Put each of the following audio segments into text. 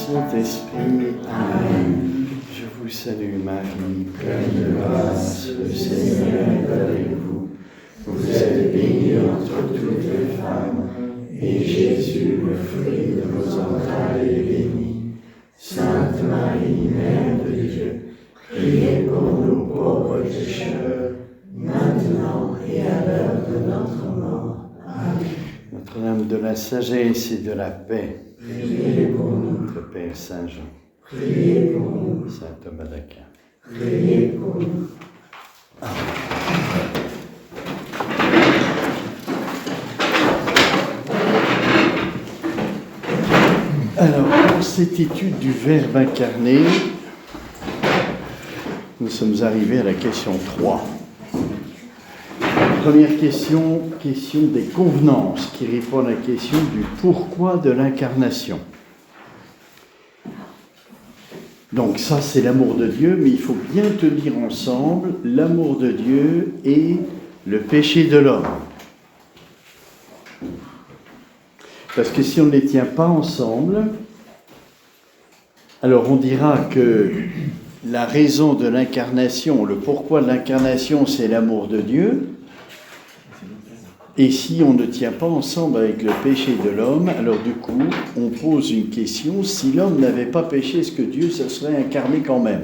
Saint-Esprit. Amen. Je vous salue Marie, pleine de grâce, le Seigneur est avec vous. Vous êtes bénie entre toutes les femmes, et Jésus, le fruit de vos entrailles, est béni. Sainte Marie, Mère de Dieu, priez pour nous pauvres pécheurs, maintenant et à l'heure de notre mort. Amen. Notre-Dame de la sagesse et de la paix, priez pour nous. Notre Père Saint-Jean, priez pour nous. Saint Thomas d'Aquin, priez pour nous. Alors, pour cette étude du Verbe incarné, nous sommes arrivés à la question 3. Première question, question des convenances, qui répond à la question du pourquoi de l'incarnation. Donc ça, c'est l'amour de Dieu, mais il faut bien tenir ensemble l'amour de Dieu et le péché de l'homme. Parce que si on ne les tient pas ensemble, alors on dira que la raison de l'incarnation, le pourquoi de l'incarnation, c'est l'amour de Dieu. Et si on ne tient pas ensemble avec le péché de l'homme, alors du coup, on pose une question, si l'homme n'avait pas péché, est-ce que Dieu se serait incarné quand même ?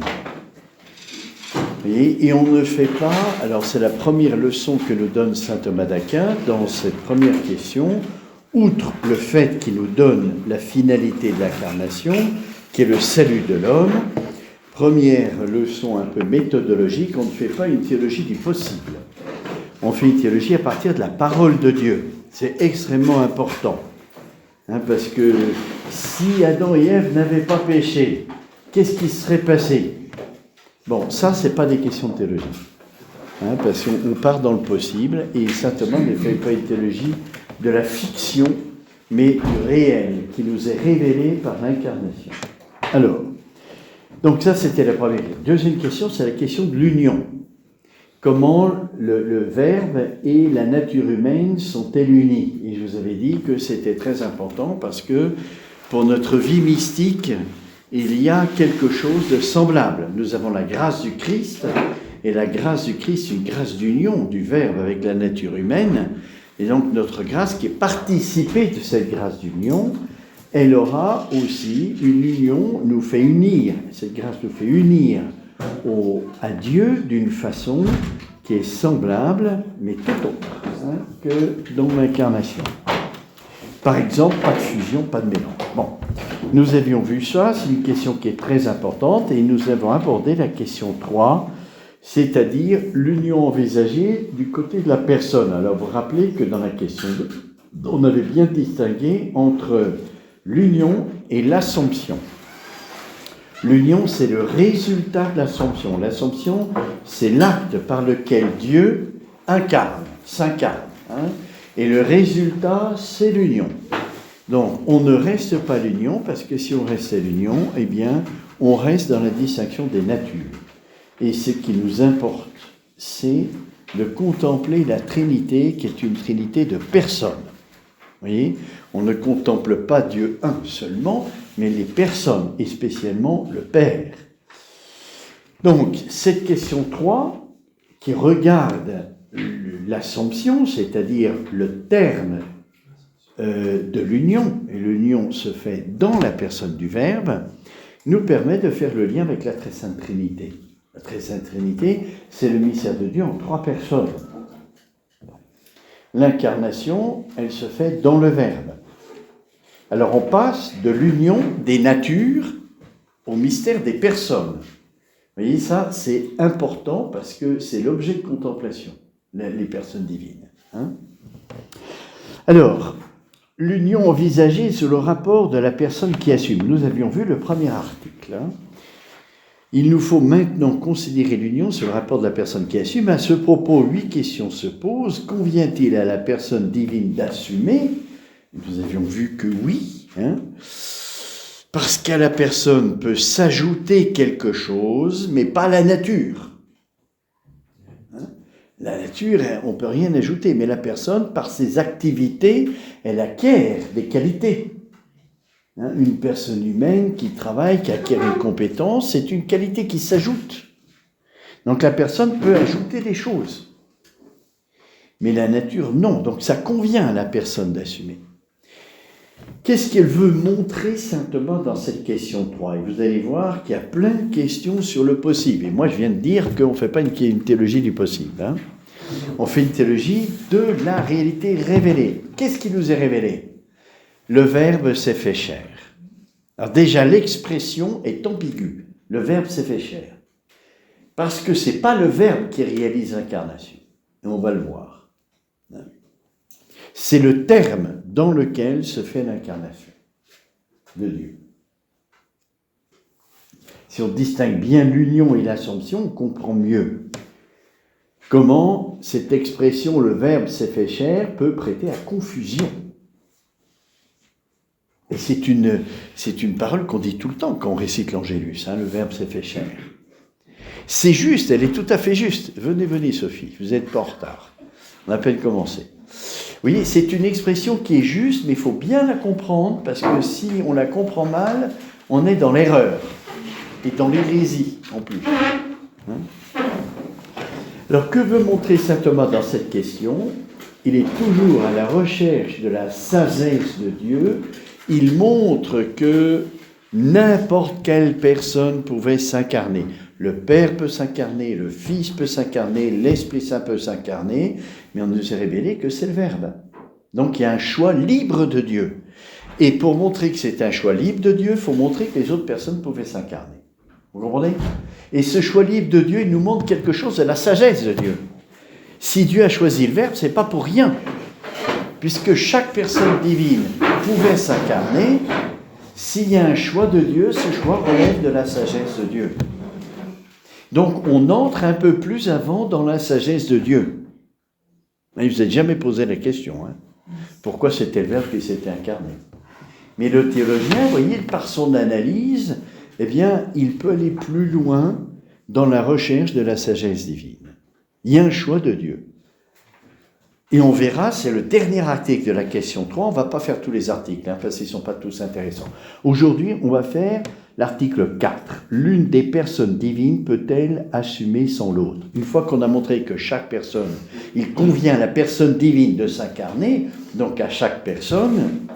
Et on ne fait pas, alors c'est la première leçon que nous donne saint Thomas d'Aquin dans cette première question, outre le fait qu'il nous donne la finalité de l'incarnation, qui est le salut de l'homme, première leçon un peu méthodologique, on ne fait pas une théologie du possible. On fait une théologie à partir de la parole de Dieu. C'est extrêmement important. Parce que si Adam et Ève n'avaient pas péché, qu'est-ce qui serait passé ? Bon, ça, ce n'est pas des questions de théologie. Parce qu'on part dans le possible, et saint Thomas ne fait pas une théologie de la fiction, mais du réel, qui nous est révélé par l'incarnation. Alors, donc ça, c'était la première question. Deuxième question, c'est la question de l'union. Comment le Verbe et la nature humaine sont-elles unies ? Et je vous avais dit que c'était très important parce que pour notre vie mystique, il y a quelque chose de semblable. Nous avons la grâce du Christ, et la grâce du Christ, une grâce d'union du Verbe avec la nature humaine. Et donc notre grâce qui est participée de cette grâce d'union, elle aura aussi une union, nous fait unir. Cette grâce nous fait unir à Dieu d'une façon qui est semblable, mais tout autre que dans l'incarnation. Par exemple, pas de fusion, pas de mélange. Bon, nous avions vu ça, c'est une question qui est très importante, et nous avons abordé la question 3, c'est-à-dire l'union envisagée du côté de la personne. Alors vous vous rappelez que dans la question 2, on avait bien distingué entre l'union et l'assomption. L'union, c'est le résultat de l'Assomption. L'Assomption, c'est l'acte par lequel Dieu s'incarne. Et le résultat, c'est l'union. Donc, on ne reste pas l'union, parce que si on reste à l'union, eh bien, on reste dans la distinction des natures. Et ce qui nous importe, c'est de contempler la Trinité, qui est une Trinité de personnes. Vous voyez, on ne contemple pas Dieu un seulement, mais les personnes, et spécialement le Père. Donc, cette question 3, qui regarde l'Assomption, c'est-à-dire le terme de l'union, et l'union se fait dans la personne du Verbe, nous permet de faire le lien avec la Très Sainte Trinité. La Très Sainte Trinité, c'est le mystère de Dieu en 3 personnes. L'incarnation, elle se fait dans le Verbe. Alors on passe de l'union des natures au mystère des personnes. Vous voyez, ça c'est important parce que c'est l'objet de contemplation, les personnes divines. Alors, l'union envisagée sur le rapport de la personne qui assume. Nous avions vu le premier article. Il nous faut maintenant considérer l'union sur le rapport de la personne qui assume. À ce propos, 8 questions se posent. Convient-il à la personne divine d'assumer ? Nous avions vu que oui, parce qu'à la personne peut s'ajouter quelque chose, mais pas la nature. La nature, on ne peut rien ajouter, mais la personne, par ses activités, elle acquiert des qualités. Une personne humaine qui travaille, qui acquiert une compétence, c'est une qualité qui s'ajoute. Donc la personne peut ajouter des choses. Mais la nature, non. Donc ça convient à la personne d'assumer. Qu'est-ce qu'elle veut montrer simplement dans cette question 3 ? Et vous allez voir qu'il y a plein de questions sur le possible. Et moi, je viens de dire qu'on ne fait pas une théologie du possible. On fait une théologie de la réalité révélée. Qu'est-ce qui nous est révélé ? Le Verbe s'est fait chair. Alors déjà, l'expression est ambiguë. Le Verbe s'est fait chair. Parce que ce n'est pas le Verbe qui réalise l'incarnation. Et on va le voir. C'est le terme dans lequel se fait l'incarnation de Dieu. Si on distingue bien l'union et l'assomption, on comprend mieux comment cette expression, le Verbe s'est fait chair, peut prêter à confusion. Et c'est une parole qu'on dit tout le temps quand on récite l'Angélus, le Verbe s'est fait chair. C'est juste, elle est tout à fait juste. Venez Sophie, vous n'êtes pas en retard. On a à peine commencé. Vous voyez, c'est une expression qui est juste, mais il faut bien la comprendre, parce que si on la comprend mal, on est dans l'erreur, et dans l'hérésie en plus. Alors, que veut montrer saint Thomas dans cette question ? Il est toujours à la recherche de la sagesse de Dieu. Il montre que n'importe quelle personne pouvait s'incarner. Le Père peut s'incarner, le Fils peut s'incarner, l'Esprit Saint peut s'incarner, mais on nous a révélé que c'est le Verbe. Donc il y a un choix libre de Dieu. Et pour montrer que c'est un choix libre de Dieu, il faut montrer que les autres personnes pouvaient s'incarner. Vous comprenez ? Et ce choix libre de Dieu, il nous montre quelque chose de la sagesse de Dieu. Si Dieu a choisi le Verbe, ce n'est pas pour rien. Puisque chaque personne divine pouvait s'incarner, s'il y a un choix de Dieu, ce choix relève de la sagesse de Dieu. Donc, on entre un peu plus avant dans la sagesse de Dieu. Et vous n'avez jamais posé la question, pourquoi c'était le Verbe qui s'était incarné. Mais le théologien, vous voyez, par son analyse, il peut aller plus loin dans la recherche de la sagesse divine. Il y a un choix de Dieu. Et on verra, c'est le dernier article de la question 3. On ne va pas faire tous les articles, parce qu'ils ne sont pas tous intéressants. Aujourd'hui, on va faire l'article 4. L'une des personnes divines peut-elle assumer sans l'autre ? Une fois qu'on a montré que chaque personne, il convient à la personne divine de s'incarner, donc à chaque personne,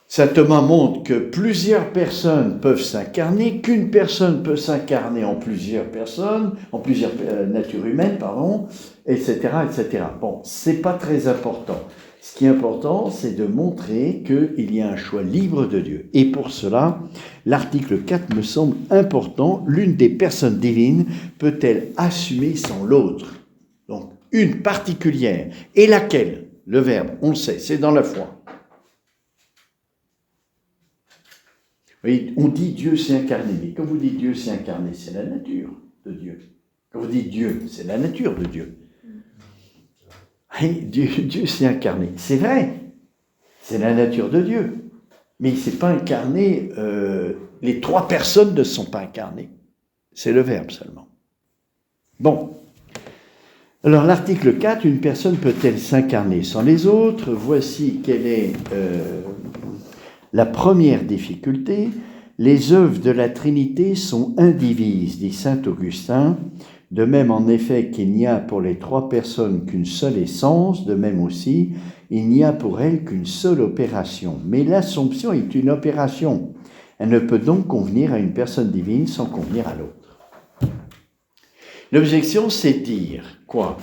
saint Thomas montre que plusieurs personnes peuvent s'incarner, qu'une personne peut s'incarner en plusieurs personnes, en plusieurs natures humaines, etc., etc. Bon, c'est pas très important. Ce qui est important, c'est de montrer qu'il y a un choix libre de Dieu. Et pour cela, l'article 4 me semble important. L'une des personnes divines peut-elle assumer sans l'autre ? Donc, une particulière. Et laquelle ? Le Verbe, on le sait, c'est dans la foi. Oui, on dit Dieu s'est incarné, mais quand vous dites Dieu s'est incarné, c'est la nature de Dieu. Quand vous dites Dieu, c'est la nature de Dieu. Oui, Dieu s'est incarné, c'est vrai, c'est la nature de Dieu. Mais il ne s'est pas incarné, les trois personnes ne sont pas incarnées. C'est le Verbe seulement. Bon. Alors l'article 4, une personne peut-elle s'incarner sans les autres ? Voici quelle est la première difficulté. Les œuvres de la Trinité sont indivises, dit saint Augustin. De même en effet qu'il n'y a pour les trois personnes qu'une seule essence, de même aussi, il n'y a pour elles qu'une seule opération. Mais l'Assomption est une opération. Elle ne peut donc convenir à une personne divine sans convenir à l'autre. L'objection, c'est de dire quoi ?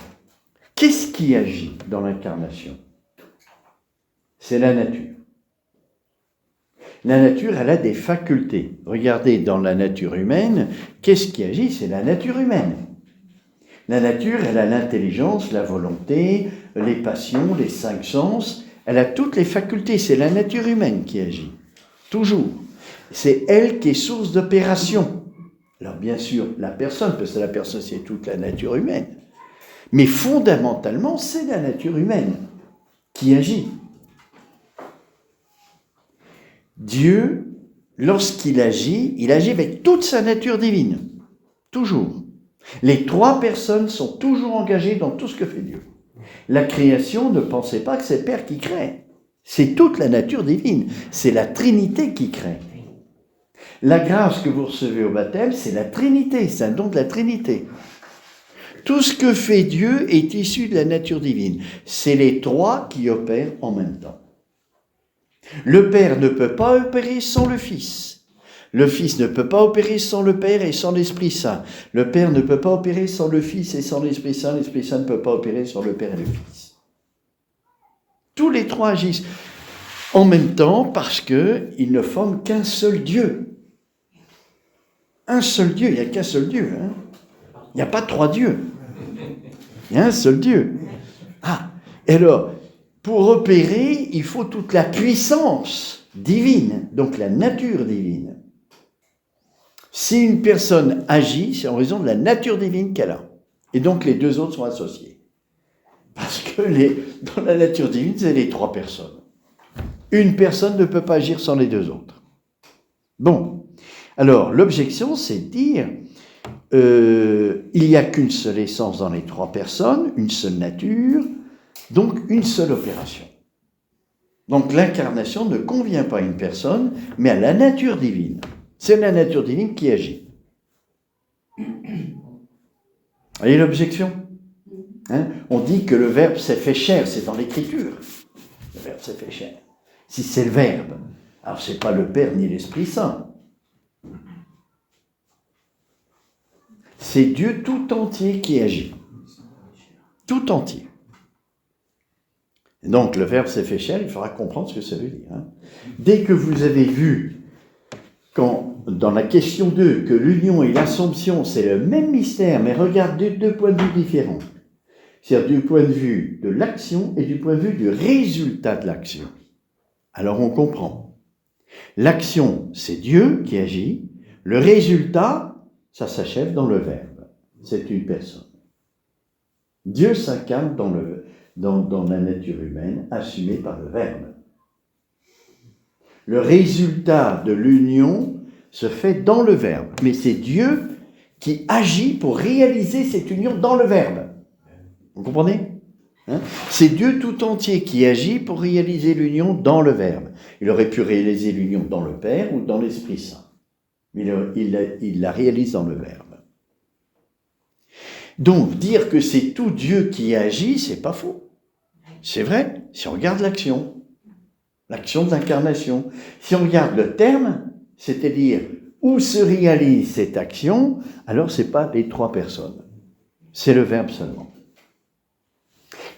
Qu'est-ce qui agit dans l'incarnation ? C'est la nature. La nature, elle a des facultés. Regardez, dans la nature humaine, qu'est-ce qui agit ? C'est la nature humaine. La nature, elle a l'intelligence, la volonté, les passions, les cinq sens. Elle a toutes les facultés. C'est la nature humaine qui agit. Toujours. C'est elle qui est source d'opération. Alors bien sûr, la personne, parce que la personne, c'est toute la nature humaine. Mais fondamentalement, c'est la nature humaine qui agit. Dieu, lorsqu'il agit, il agit avec toute sa nature divine. Toujours. Les trois personnes sont toujours engagées dans tout ce que fait Dieu. La création, ne pensez pas que c'est Père qui crée. C'est toute la nature divine. C'est la Trinité qui crée. La grâce que vous recevez au baptême, c'est la Trinité, c'est un don de la Trinité. Tout ce que fait Dieu est issu de la nature divine. C'est les trois qui opèrent en même temps. Le Père ne peut pas opérer sans le Fils. Le Fils ne peut pas opérer sans le Père et sans l'Esprit Saint. Le Père ne peut pas opérer sans le Fils et sans l'Esprit Saint. L'Esprit Saint ne peut pas opérer sans le Père et le Fils. Tous les trois agissent en même temps parce qu'ils ne forment qu'un seul Dieu. Un seul Dieu, il n'y a qu'un seul Dieu. Hein. Il n'y a pas trois dieux. Il y a un seul Dieu. Ah, et alors, pour opérer, il faut toute la puissance divine, donc la nature divine. Si une personne agit, c'est en raison de la nature divine qu'elle a. Et donc les deux autres sont associés. Parce que dans la nature divine, c'est les trois personnes. Une personne ne peut pas agir sans les deux autres. Bon, alors l'objection, c'est de dire, il n'y a qu'une seule essence dans les trois personnes, une seule nature, donc une seule opération. Donc l'incarnation ne convient pas à une personne, mais à la nature divine. C'est la nature divine qui agit. Vous voyez l'objection ? Hein ? On dit que le Verbe s'est fait chair, c'est dans l'Écriture. Le Verbe s'est fait chair. Si c'est le Verbe, alors c'est pas le Père ni l'Esprit Saint. C'est Dieu tout entier qui agit. Tout entier. Et donc le Verbe s'est fait chair, il faudra comprendre ce que ça veut dire. Hein. Dès que vous avez vu dans la question 2, que l'union et l'Assomption, c'est le même mystère, mais regarde deux points de vue différents. C'est-à-dire du point de vue de l'action et du point de vue du résultat de l'action. Alors on comprend. L'action, c'est Dieu qui agit. Le résultat, ça s'achève dans le Verbe. C'est une personne. Dieu s'incarne dans la nature humaine, assumée par le Verbe. Le résultat de l'union se fait dans le Verbe. Mais c'est Dieu qui agit pour réaliser cette union dans le Verbe. Vous comprenez ? Hein ? C'est Dieu tout entier qui agit pour réaliser l'union dans le Verbe. Il aurait pu réaliser l'union dans le Père ou dans l'Esprit Saint. Mais il la réalise dans le Verbe. Donc, dire que c'est tout Dieu qui agit, c'est pas faux. C'est vrai, si on regarde l'action de l'incarnation. Si on regarde le terme, c'est-à-dire où se réalise cette action, alors c'est pas les trois personnes. C'est le Verbe seulement.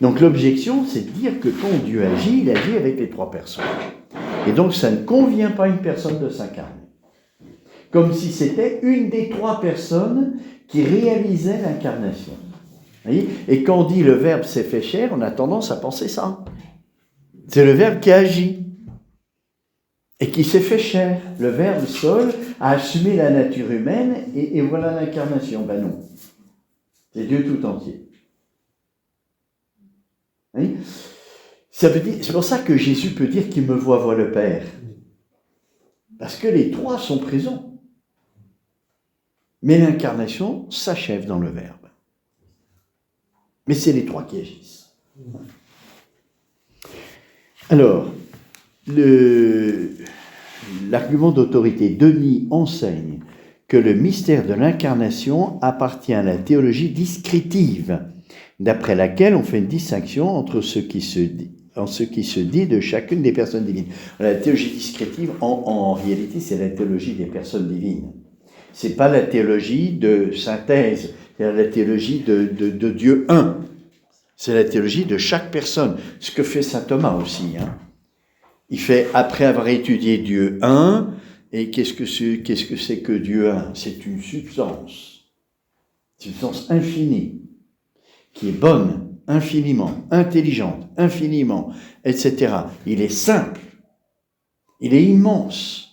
Donc l'objection, c'est de dire que quand Dieu agit, il agit avec les trois personnes. Et donc ça ne convient pas à une personne de s'incarner. Comme si c'était une des trois personnes qui réalisait l'incarnation. Vous voyez ? Et quand on dit le Verbe s'est fait chair, on a tendance à penser ça. C'est le Verbe qui agit et qui s'est fait chair. Le Verbe seul a assumé la nature humaine et voilà l'incarnation. Ben non, c'est Dieu tout entier. Oui. Ça veut dire, c'est pour ça que Jésus peut dire qu'il me voit le Père. Parce que les trois sont présents. Mais l'incarnation s'achève dans le Verbe. Mais c'est les trois qui agissent. Alors, l'argument d'autorité, Denis enseigne que le mystère de l'incarnation appartient à la théologie descriptive, d'après laquelle on fait une distinction entre ce qui se dit de chacune des personnes divines. La théologie descriptive, en réalité, c'est la théologie des personnes divines. C'est pas la théologie de synthèse, c'est la théologie de Dieu un. C'est la théologie de chaque personne. Ce que fait saint Thomas aussi. Hein. Il fait, après avoir étudié Dieu un, et qu'est-ce que c'est que Dieu un ? C'est une substance infinie, qui est bonne, infiniment, intelligente, infiniment, etc. Il est simple, il est immense.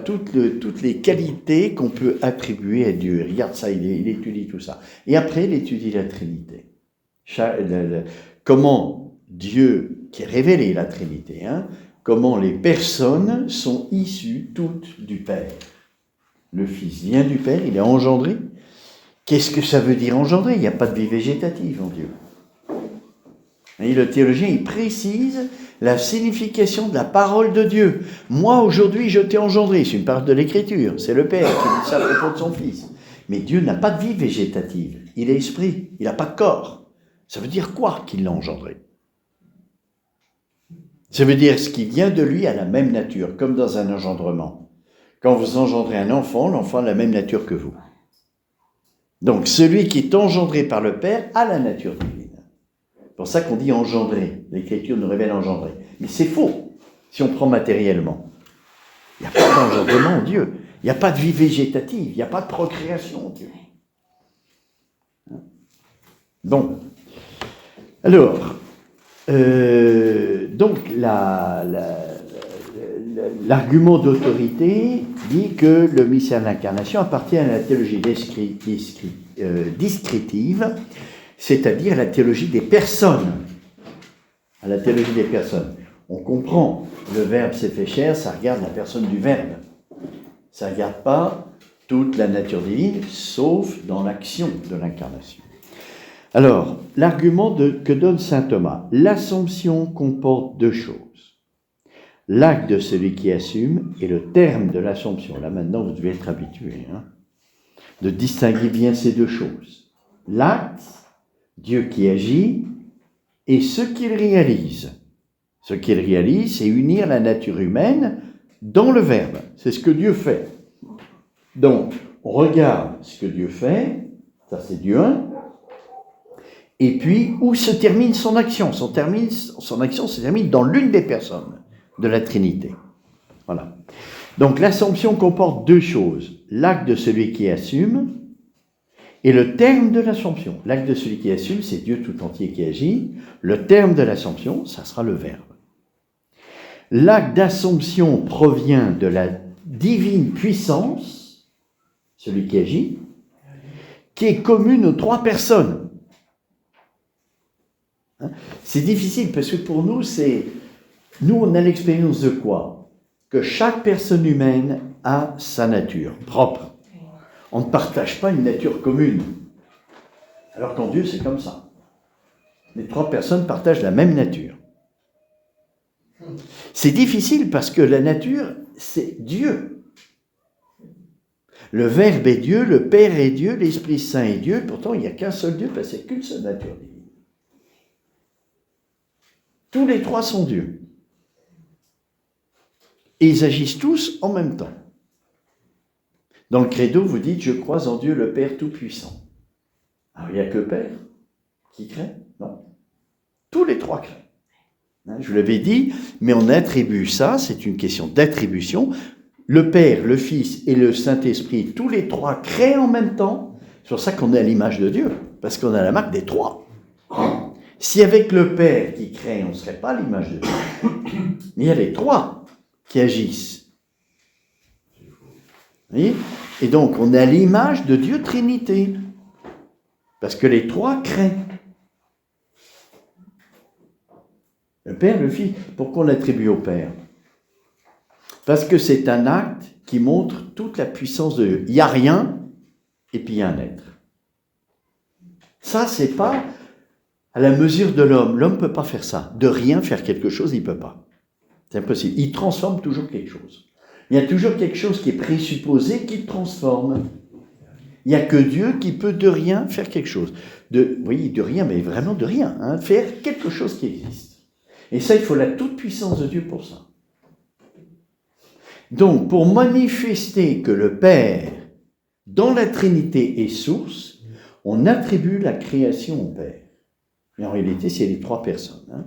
Toutes les qualités qu'on peut attribuer à Dieu. Regarde ça, il étudie tout ça. Et après, il étudie la Trinité. Comment Dieu, qui est révélé la Trinité, comment les personnes sont issues toutes du Père. Le Fils vient du Père, il est engendré. Qu'est-ce que ça veut dire engendré ? Il n'y a pas de vie végétative en Dieu. Et le théologien, il précise la signification de la parole de Dieu. Moi, aujourd'hui, je t'ai engendré. C'est une parole de l'Écriture. C'est le Père qui dit ça à propos de son Fils. Mais Dieu n'a pas de vie végétative. Il est esprit. Il n'a pas de corps. Ça veut dire quoi qu'il l'a engendré? Ça veut dire ce qui vient de lui a la même nature, comme dans un engendrement. Quand vous engendrez un enfant, l'enfant a la même nature que vous. Donc, celui qui est engendré par le Père a la nature divine. C'est pour ça qu'on dit engendrer. L'Écriture nous révèle engendrer. Mais c'est faux, si on prend matériellement. Il n'y a pas d'engendrement en Dieu. Il n'y a pas de vie végétative. Il n'y a pas de procréation en Dieu. Bon. Alors, donc, l'argument d'autorité dit que le mystère de l'incarnation appartient à la théologie descriptive, c'est-à-dire la théologie des personnes. À la théologie des personnes. On comprend, le Verbe s'est fait chair, ça regarde la personne du Verbe. Ça ne regarde pas toute la nature divine, sauf dans l'action de l'incarnation. Alors, l'argument que donne saint Thomas, l'Assomption comporte deux choses. L'acte de celui qui assume et le terme de l'Assomption. Là maintenant, vous devez être habitué de distinguer bien ces deux choses. L'acte, Dieu qui agit, et ce qu'il réalise. Ce qu'il réalise, c'est unir la nature humaine dans le Verbe. C'est ce que Dieu fait. Donc, on regarde ce que Dieu fait, ça c'est Dieu 1, et puis où se termine son action. Son action se termine dans l'une des personnes de la Trinité. Voilà. Donc, l'Assomption comporte deux choses. L'acte de celui qui assume, et le terme de l'Assomption. L'acte de celui qui assume, c'est Dieu tout entier qui agit. Le terme de l'Assomption, ça sera le Verbe. L'acte d'Assomption provient de la divine puissance, celui qui agit, qui est commune aux trois personnes. C'est difficile parce que pour nous, on a l'expérience de quoi? Que chaque personne humaine a sa nature propre. On ne partage pas une nature commune. Alors qu'en Dieu, c'est comme ça. Les trois personnes partagent la même nature. C'est difficile parce que la nature, c'est Dieu. Le Verbe est Dieu, le Père est Dieu, l'Esprit Saint est Dieu. Pourtant, il n'y a qu'un seul Dieu parce qu'il n'y a qu'une seule nature divine. Tous les trois sont Dieu. Et ils agissent tous en même temps. Dans le credo, vous dites « Je crois en Dieu le Père Tout-Puissant ». Alors, il n'y a que le Père qui crée? Non. Tous les trois créent. Je vous l'avais dit, mais on attribue ça, c'est une question d'attribution. Le Père, le Fils et le Saint-Esprit, tous les trois créent en même temps. C'est pour ça qu'on est à l'image de Dieu, parce qu'on a la marque des trois. Si avec le Père qui crée, on ne serait pas à l'image de Dieu. Mais il y a les trois qui agissent. Vous voyez? Et donc, on est à l'image de Dieu Trinité. Parce que les trois créent. Le Père, le Fils. Pourquoi on l'attribue au Père? Parce que c'est un acte qui montre toute la puissance de Dieu. Il n'y a rien, et puis il y a un être. Ça, c'est pas à la mesure de l'homme. L'homme ne peut pas faire ça. De rien faire quelque chose, il ne peut pas. C'est impossible. Il transforme toujours quelque chose. Il y a toujours quelque chose qui est présupposé qu'il transforme. Il n'y a que Dieu qui peut de rien faire quelque chose. Oui, de rien, mais vraiment de rien. Faire quelque chose qui existe. Et ça, il faut la toute-puissance de Dieu pour ça. Donc, pour manifester que le Père, dans la Trinité, est source, on attribue la création au Père. Mais en réalité, c'est les trois personnes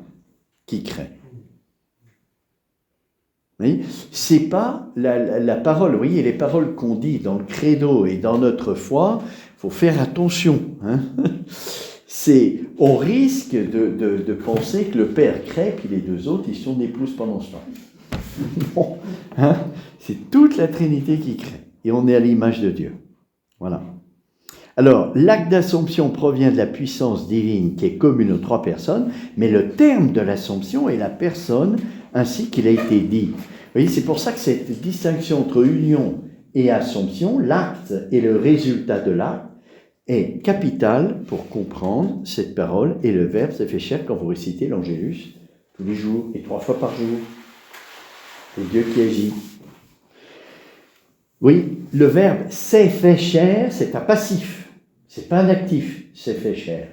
qui créent. Oui, c'est pas la parole, vous voyez, les paroles qu'on dit dans le credo et dans notre foi, il faut faire attention. On risque de penser que le Père crée, puis les deux autres, ils sont d'épouse pendant ce temps. Non, c'est toute la Trinité qui crée, et on est à l'image de Dieu. Voilà. Alors, l'acte d'Assomption provient de la puissance divine qui est commune aux trois personnes, mais le terme de l'Assomption est la personne ainsi qu'il a été dit. Vous voyez, c'est pour ça que cette distinction entre union et Assomption, l'acte et le résultat de l'acte, est capital pour comprendre cette parole, et le Verbe s'est fait chair quand vous récitez l'Angélus tous les jours et 3 fois par jour. C'est Dieu qui agit. Oui, le Verbe s'est fait chair, c'est un passif, c'est pas un actif, s'est fait chair.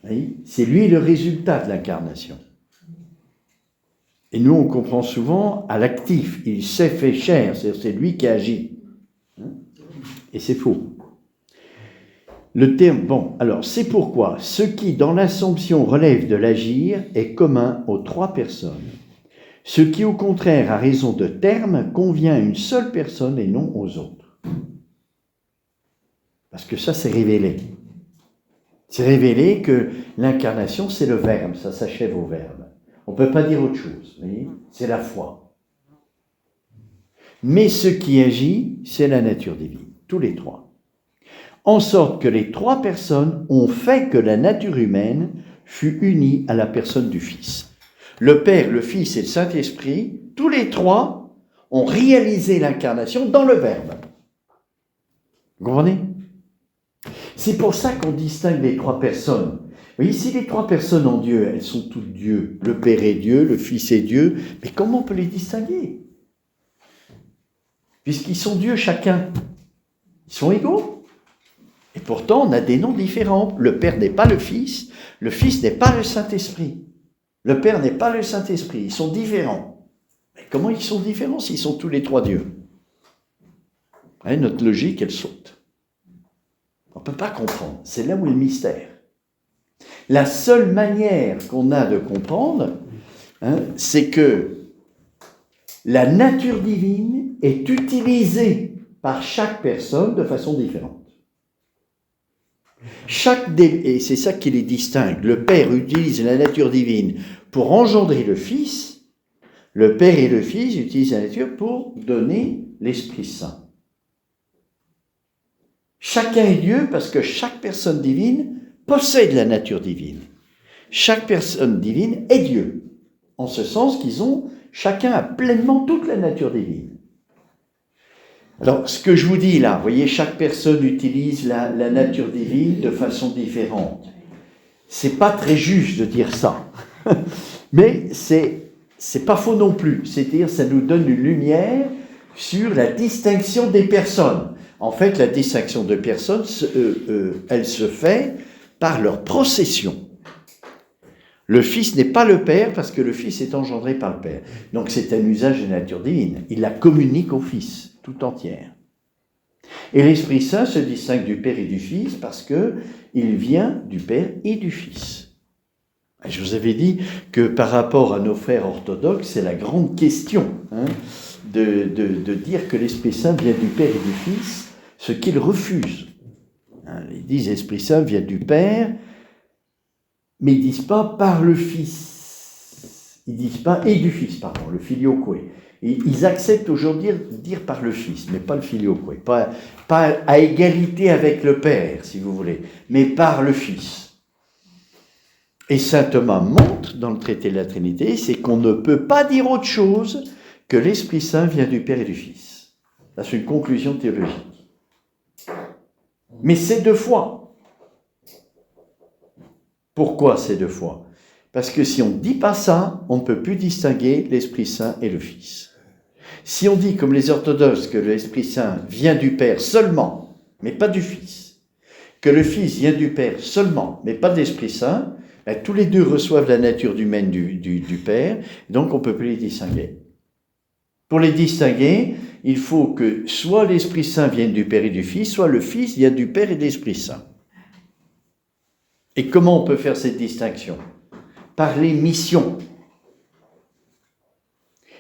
Oui, c'est lui le résultat de l'incarnation. Et nous, on comprend souvent à l'actif, il s'est fait chair, c'est lui qui agit. Et c'est faux. Le terme, bon, alors c'est pourquoi ce qui dans l'Assomption relève de l'agir est commun aux 3 personnes. Ce qui au contraire, à raison de terme, convient à une seule personne et non aux autres. Parce que ça, c'est révélé. C'est révélé que l'incarnation, c'est le Verbe, ça s'achève au Verbe. On ne peut pas dire autre chose, vous voyez ? C'est la foi. Mais ce qui agit, c'est la nature divine, tous les 3. En sorte que les 3 personnes ont fait que la nature humaine fut unie à la personne du Fils. Le Père, le Fils et le Saint-Esprit, tous les 3 ont réalisé l'incarnation dans le Verbe. Vous comprenez ? C'est pour ça qu'on distingue les 3 personnes. Vous voyez, si les 3 personnes en Dieu, elles sont toutes Dieu, le Père est Dieu, le Fils est Dieu, mais comment on peut les distinguer ? Puisqu'ils sont Dieu chacun. Ils sont égaux. Et pourtant, on a des noms différents. Le Père n'est pas le Fils n'est pas le Saint-Esprit. Le Père n'est pas le Saint-Esprit, ils sont différents. Mais comment ils sont différents s'ils sont tous les 3 dieux ? Hein, notre logique, elle saute. On ne peut pas comprendre. C'est là où est le mystère. La seule manière qu'on a de comprendre, c'est que la nature divine est utilisée par chaque personne de façon différente. Et c'est ça qui les distingue. Le Père utilise la nature divine pour engendrer le Fils. Le Père et le Fils utilisent la nature pour donner l'Esprit Saint. Chacun est Dieu parce que chaque personne divine possède la nature divine. Chaque personne divine est Dieu, en ce sens qu'ils ont, chacun a pleinement toute la nature divine. Alors, ce que je vous dis là, vous voyez, chaque personne utilise la nature divine de façon différente. C'est pas très juste de dire ça, mais c'est pas faux non plus. C'est-à-dire, ça nous donne une lumière sur la distinction des personnes. En fait, la distinction de personnes, elle se fait par leur procession. Le Fils n'est pas le Père parce que le Fils est engendré par le Père. Donc c'est un usage de la nature divine. Il la communique au Fils, tout entière. Et l'Esprit Saint se distingue du Père et du Fils parce qu'il vient du Père et du Fils. Je vous avais dit que par rapport à nos frères orthodoxes, c'est la grande question de dire que l'Esprit Saint vient du Père et du Fils, ce qu'ils refusent. Ils disent l'Esprit Saint vient du Père, mais ils ne disent pas par le Fils. Ils ne disent pas et du Fils, pardon, le filioque. Ils acceptent aujourd'hui de dire par le Fils, mais pas le filioque. Pas à égalité avec le Père, si vous voulez, mais par le Fils. Et saint Thomas montre dans le traité de la Trinité, c'est qu'on ne peut pas dire autre chose que l'Esprit Saint vient du Père et du Fils. Ça, c'est une conclusion théologique. Mais c'est 2 fois. Pourquoi c'est 2 fois ? Parce que si on ne dit pas ça, on ne peut plus distinguer l'Esprit Saint et le Fils. Si on dit, comme les orthodoxes, que l'Esprit Saint vient du Père seulement, mais pas du Fils, que le Fils vient du Père seulement, mais pas de l'Esprit Saint, ben, tous les 2 reçoivent la nature humaine du Père, donc on ne peut plus les distinguer. Pour les distinguer, il faut que soit l'Esprit Saint vienne du Père et du Fils, soit le Fils vienne du Père et de l'Esprit Saint. Et comment on peut faire cette distinction ? Par les missions.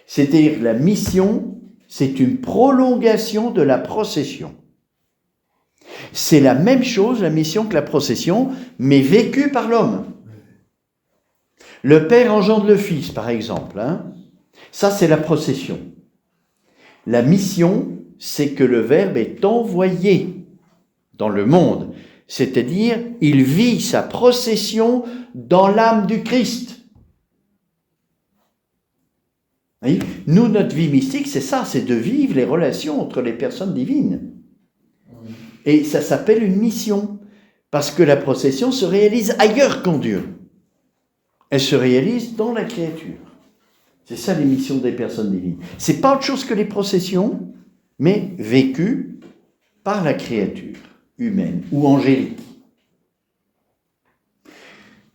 C'est-à-dire la mission, c'est une prolongation de la procession. C'est la même chose, la mission, que la procession, mais vécue par l'homme. Le Père engendre le Fils, par exemple. Ça, c'est la procession. La mission, c'est que le Verbe est envoyé dans le monde. C'est-à-dire, il vit sa procession dans l'âme du Christ. Voyez, nous, notre vie mystique, c'est ça, c'est de vivre les relations entre les personnes divines. Et ça s'appelle une mission, parce que la procession se réalise ailleurs qu'en Dieu. Elle se réalise dans la créature. C'est ça l'émission des personnes divines. C'est pas autre chose que les processions, mais vécues par la créature humaine ou angélique.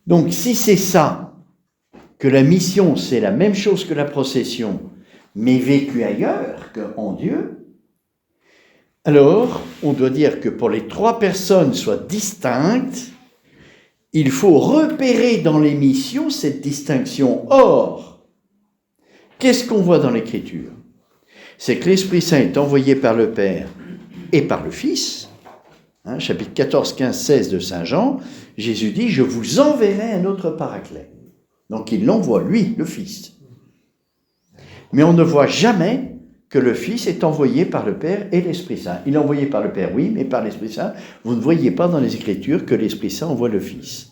Donc si c'est ça, que la mission c'est la même chose que la procession, mais vécue ailleurs qu'en Dieu, alors on doit dire que pour les trois personnes soient distinctes, il faut repérer dans les missions cette distinction. Or, qu'est-ce qu'on voit dans l'Écriture? C'est que l'Esprit Saint est envoyé par le Père et par le Fils. Chapitre 14, 15, 16 de Saint Jean, Jésus dit « Je vous enverrai un autre paraclet ». Donc il l'envoie, lui, le Fils. Mais on ne voit jamais que le Fils est envoyé par le Père et l'Esprit Saint. Il est envoyé par le Père, oui, mais par l'Esprit Saint, vous ne voyez pas dans les Écritures que l'Esprit Saint envoie le Fils.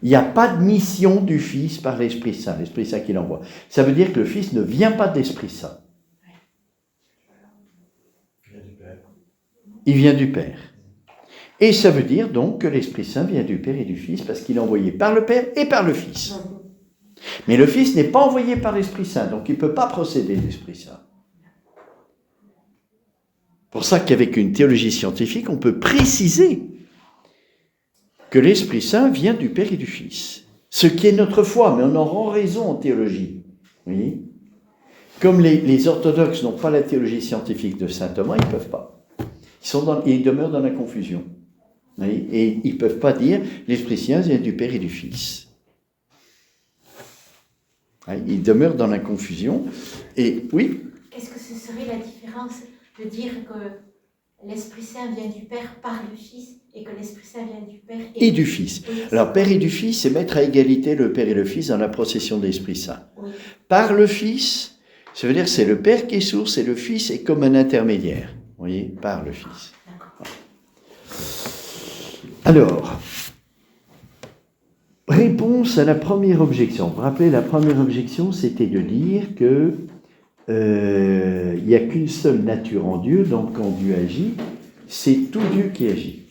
Il n'y a pas de mission du Fils par l'Esprit Saint qui l'envoie. Ça veut dire que le Fils ne vient pas de l'Esprit Saint. Il vient du Père. Et ça veut dire donc que l'Esprit Saint vient du Père et du Fils parce qu'il est envoyé par le Père et par le Fils. Mais le Fils n'est pas envoyé par l'Esprit Saint, donc il ne peut pas procéder de l'Esprit Saint. Pour ça qu'avec une théologie scientifique, on peut préciser que l'Esprit Saint vient du Père et du Fils. Ce qui est notre foi, mais on en rend raison en théologie. Vous voyez ? Comme les orthodoxes n'ont pas la théologie scientifique de saint Thomas, ils ne peuvent pas. Ils demeurent dans la confusion. Vous voyez ? Et ils ne peuvent pas dire l'Esprit Saint vient du Père et du Fils. Ils demeurent dans la confusion. Et oui ? Qu'est-ce que ce serait la différence de dire que l'Esprit Saint vient du Père par le Fils et que l'Esprit Saint vient du Père et du Fils. Alors, Père et du Fils, c'est mettre à égalité le Père et le Fils dans la procession de l'Esprit Saint. Oui. Par le Fils, ça veut dire que c'est le Père qui est source et le Fils est comme un intermédiaire. Vous voyez, par le Fils. Alors, réponse à la première objection. Vous vous rappelez, la première objection, c'était de dire que il n'y a qu'une seule nature en Dieu, donc quand Dieu agit, c'est tout Dieu qui agit.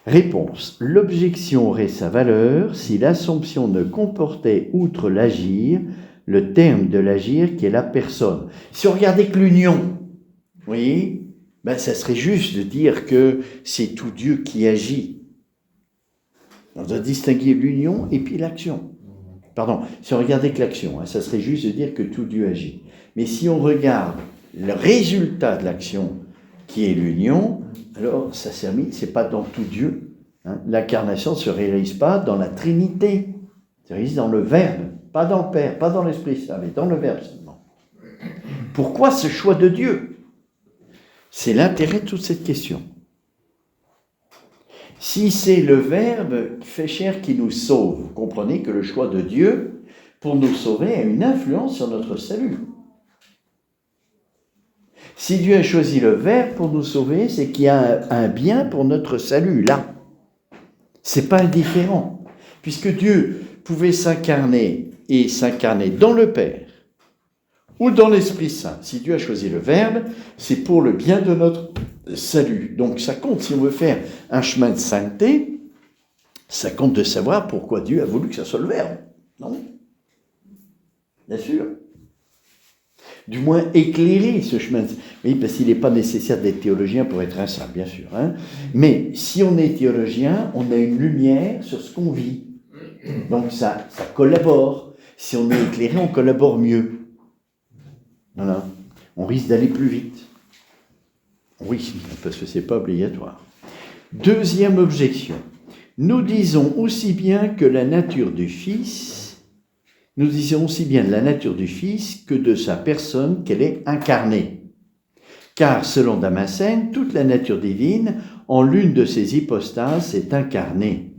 Réponse. L'objection aurait sa valeur si l'Assomption ne comportait, outre l'agir, le terme de l'agir qui est la personne. Si on regardait que l'union, vous voyez, ça serait juste de dire que c'est tout Dieu qui agit. On doit distinguer l'union et puis l'action. Pardon, si on regardait que l'action, ça serait juste de dire que tout Dieu agit. Mais si on regarde le résultat de l'action qui est l'union, alors ça c'est pas dans tout Dieu. L'incarnation ne se réalise pas dans la Trinité. Elle se réalise dans le Verbe, pas dans le Père, pas dans l'Esprit Saint, mais dans le Verbe seulement. Pourquoi ce choix de Dieu? C'est l'intérêt de toute cette question. Si c'est le Verbe fait chair qui nous sauve, vous comprenez que le choix de Dieu pour nous sauver a une influence sur notre salut. Si Dieu a choisi le Verbe pour nous sauver, c'est qu'il y a un bien pour notre salut, là. C'est pas indifférent. Puisque Dieu pouvait s'incarner et s'incarner dans le Père ou dans l'Esprit Saint. Si Dieu a choisi le Verbe, c'est pour le bien de notre salut. Donc ça compte, si on veut faire un chemin de sainteté, ça compte de savoir pourquoi Dieu a voulu que ça soit le Verbe. Non ? Bien sûr. Du moins éclairer ce chemin. Oui, parce qu'il n'est pas nécessaire d'être théologien pour être un saint, bien sûr. Mais si on est théologien, on a une lumière sur ce qu'on vit. Donc ça collabore. Si on est éclairé, on collabore mieux. Voilà. On risque d'aller plus vite. Oui, parce que ce n'est pas obligatoire. Deuxième objection. Nous disons aussi bien que la nature du Fils, nous disons aussi bien de la nature du Fils que de sa personne qu'elle est incarnée. Car, selon Damascène, toute la nature divine, en l'une de ses hypostases, est incarnée.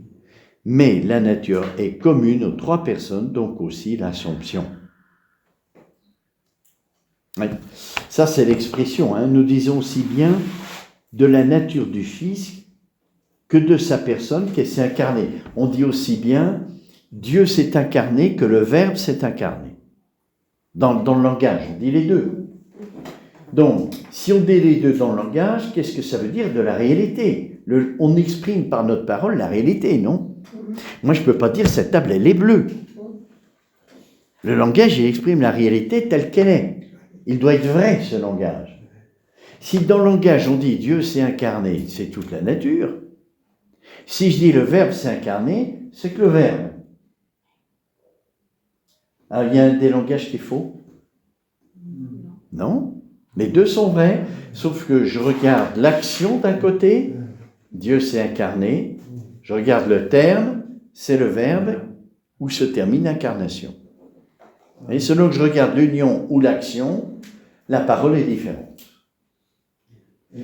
Mais la nature est commune aux trois personnes, donc aussi l'Assomption. Oui. Ça, c'est l'expression. Nous disons aussi bien de la nature du Fils que de sa personne qu'elle s'est incarnée. On dit aussi bien Dieu s'est incarné que le Verbe s'est incarné. Dans le langage, on dit les deux. Donc, si on met les deux dans le langage, qu'est-ce que ça veut dire de la réalité? On exprime par notre parole la réalité, non? Moi, je ne peux pas dire cette table, elle est bleue. Le langage, il exprime la réalité telle qu'elle est. Il doit être vrai, ce langage. Si dans le langage, on dit Dieu s'est incarné, c'est toute la nature. Si je dis le Verbe s'est incarné, c'est que le Verbe. Alors, il y a un des langages qui est faux? Non. Les deux sont vrais, sauf que je regarde l'action d'un côté, Dieu s'est incarné, je regarde le terme, c'est le Verbe, où se termine l'incarnation. Et selon que je regarde l'union ou l'action, la parole est différente.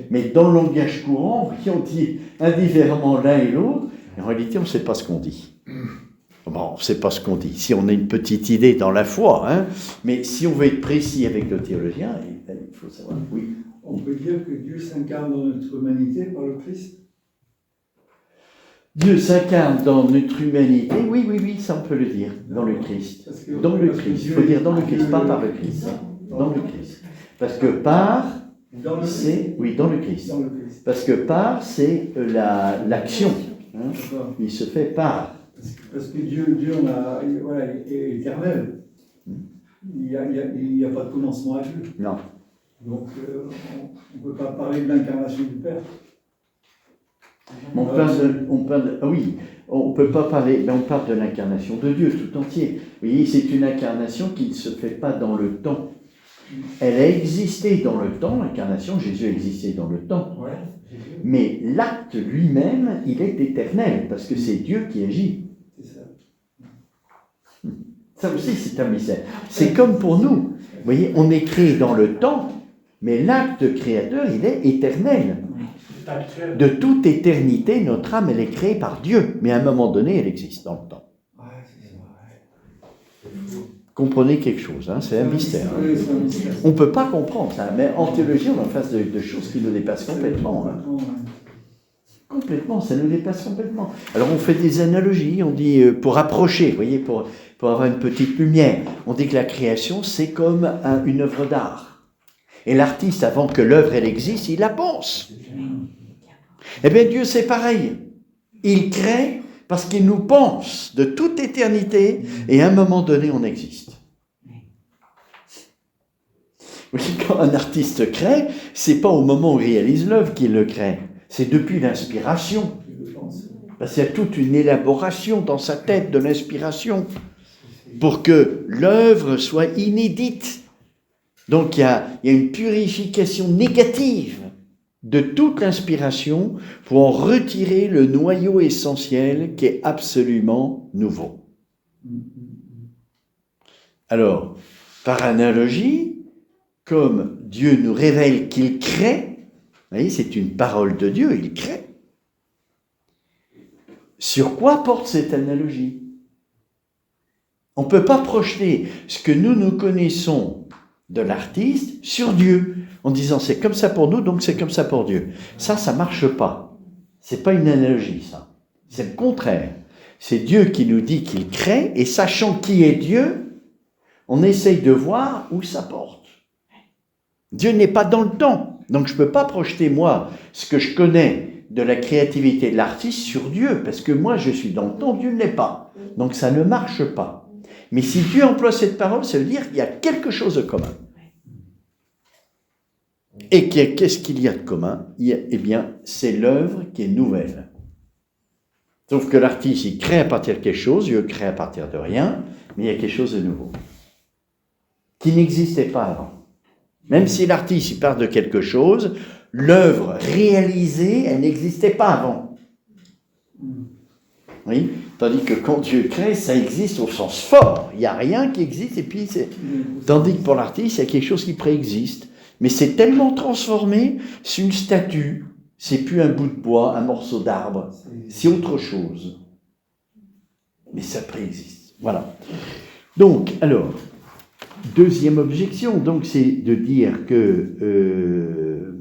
Mais dans le langage courant, on dit indifféremment l'un et l'autre, et en réalité, on ne sait pas ce qu'on dit. Bon, on ne sait pas ce qu'on dit. Si on a une petite idée dans la foi, hein, mais si on veut être précis avec le théologien, il faut savoir. Oui. On peut dire que Dieu s'incarne dans notre humanité par le Christ. Dieu s'incarne dans notre humanité, oui, ça on peut le dire, dans le Christ. Dans le Christ, il faut dire dans le Christ, pas par le Christ. Dans le Christ. Parce que par, c'est, oui, dans le Christ. Parce que par, c'est l'action. Hein. Il se fait par. Parce que Dieu est éternel. Il n'y a pas de commencement à Dieu. Non. Donc, on ne peut pas parler de l'incarnation du Père. On peut pas parler, mais on parle de l'incarnation de Dieu tout entier. Vous voyez, c'est une incarnation qui ne se fait pas dans le temps. Elle a existé dans le temps, l'incarnation, Jésus a existé dans le temps. Ouais. Mais l'acte lui-même, il est éternel, parce que c'est Dieu qui agit. C'est ça. Ça aussi, c'est un mystère. C'est comme pour nous. Vous voyez, on est créé dans le temps, mais l'acte créateur, il est éternel. De toute éternité, notre âme, elle est créée par Dieu, mais à un moment donné, elle existe dans le temps. Comprenez quelque chose, hein, c'est un mystère. Hein. On ne peut pas comprendre ça, mais en théologie, on est en face de choses qui nous dépassent complètement. Hein. Complètement, ça nous dépasse complètement. Alors on fait des analogies, on dit, pour approcher, vous voyez, pour avoir une petite lumière, on dit que la création, c'est comme une œuvre d'art. Et l'artiste, avant que l'œuvre, elle existe, il la pense. Eh bien, Dieu, c'est pareil. Il crée parce qu'il nous pense de toute éternité, et à un moment donné, on existe. Quand un artiste crée, c'est pas au moment où il réalise l'œuvre qu'il le crée, c'est depuis l'inspiration. Parce qu'il y a toute une élaboration dans sa tête de l'inspiration pour que l'œuvre soit inédite. Donc il y a une purification négative de toute l'inspiration pour en retirer le noyau essentiel qui est absolument nouveau. Alors, par analogie, comme Dieu nous révèle qu'il crée, vous voyez, c'est une parole de Dieu, il crée. Sur quoi porte cette analogie? On ne peut pas projeter ce que nous connaissons de l'artiste sur Dieu, en disant c'est comme ça pour nous, donc c'est comme ça pour Dieu. Ça ne marche pas. Ce n'est pas une analogie, ça. C'est le contraire. C'est Dieu qui nous dit qu'il crée, et sachant qui est Dieu, on essaye de voir où ça porte. Dieu n'est pas dans le temps, donc je ne peux pas projeter, moi, ce que je connais de la créativité de l'artiste sur Dieu, parce que moi, je suis dans le temps, Dieu ne l'est pas. Donc ça ne marche pas. Mais si Dieu emploie cette parole, ça veut dire qu'il y a quelque chose de commun. Et qu'est-ce qu'il y a de commun? Eh bien, c'est l'œuvre qui est nouvelle. Sauf que l'artiste, il crée à partir de quelque chose, Dieu crée à partir de rien, mais il y a quelque chose de nouveau, qui n'existait pas avant. Même si l'artiste, il part de quelque chose, l'œuvre réalisée, elle n'existait pas avant. Oui? Tandis que quand Dieu crée, ça existe au sens fort. Il n'y a rien qui existe, et puis c'est... Tandis que pour l'artiste, il y a quelque chose qui préexiste. Mais c'est tellement transformé, c'est une statue, c'est plus un bout de bois, un morceau d'arbre, c'est autre chose. Mais ça préexiste. Voilà. Donc, alors, deuxième objection, donc, c'est de dire que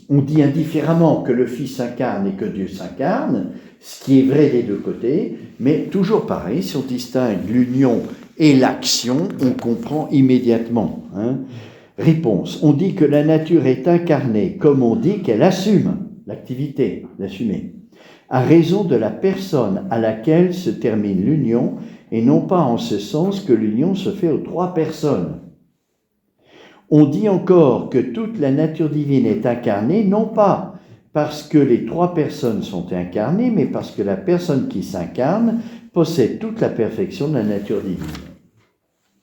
on dit indifféremment que le Fils s'incarne et que Dieu s'incarne, ce qui est vrai des deux côtés, mais toujours pareil, si on distingue l'union et l'action, on comprend immédiatement. Hein. Réponse. On dit que la nature est incarnée, comme on dit qu'elle assume l'activité, l'assumer, à raison de la personne à laquelle se termine l'union, et non pas en ce sens que l'union se fait aux trois personnes. On dit encore que toute la nature divine est incarnée, non pas parce que les trois personnes sont incarnées, mais parce que la personne qui s'incarne possède toute la perfection de la nature divine.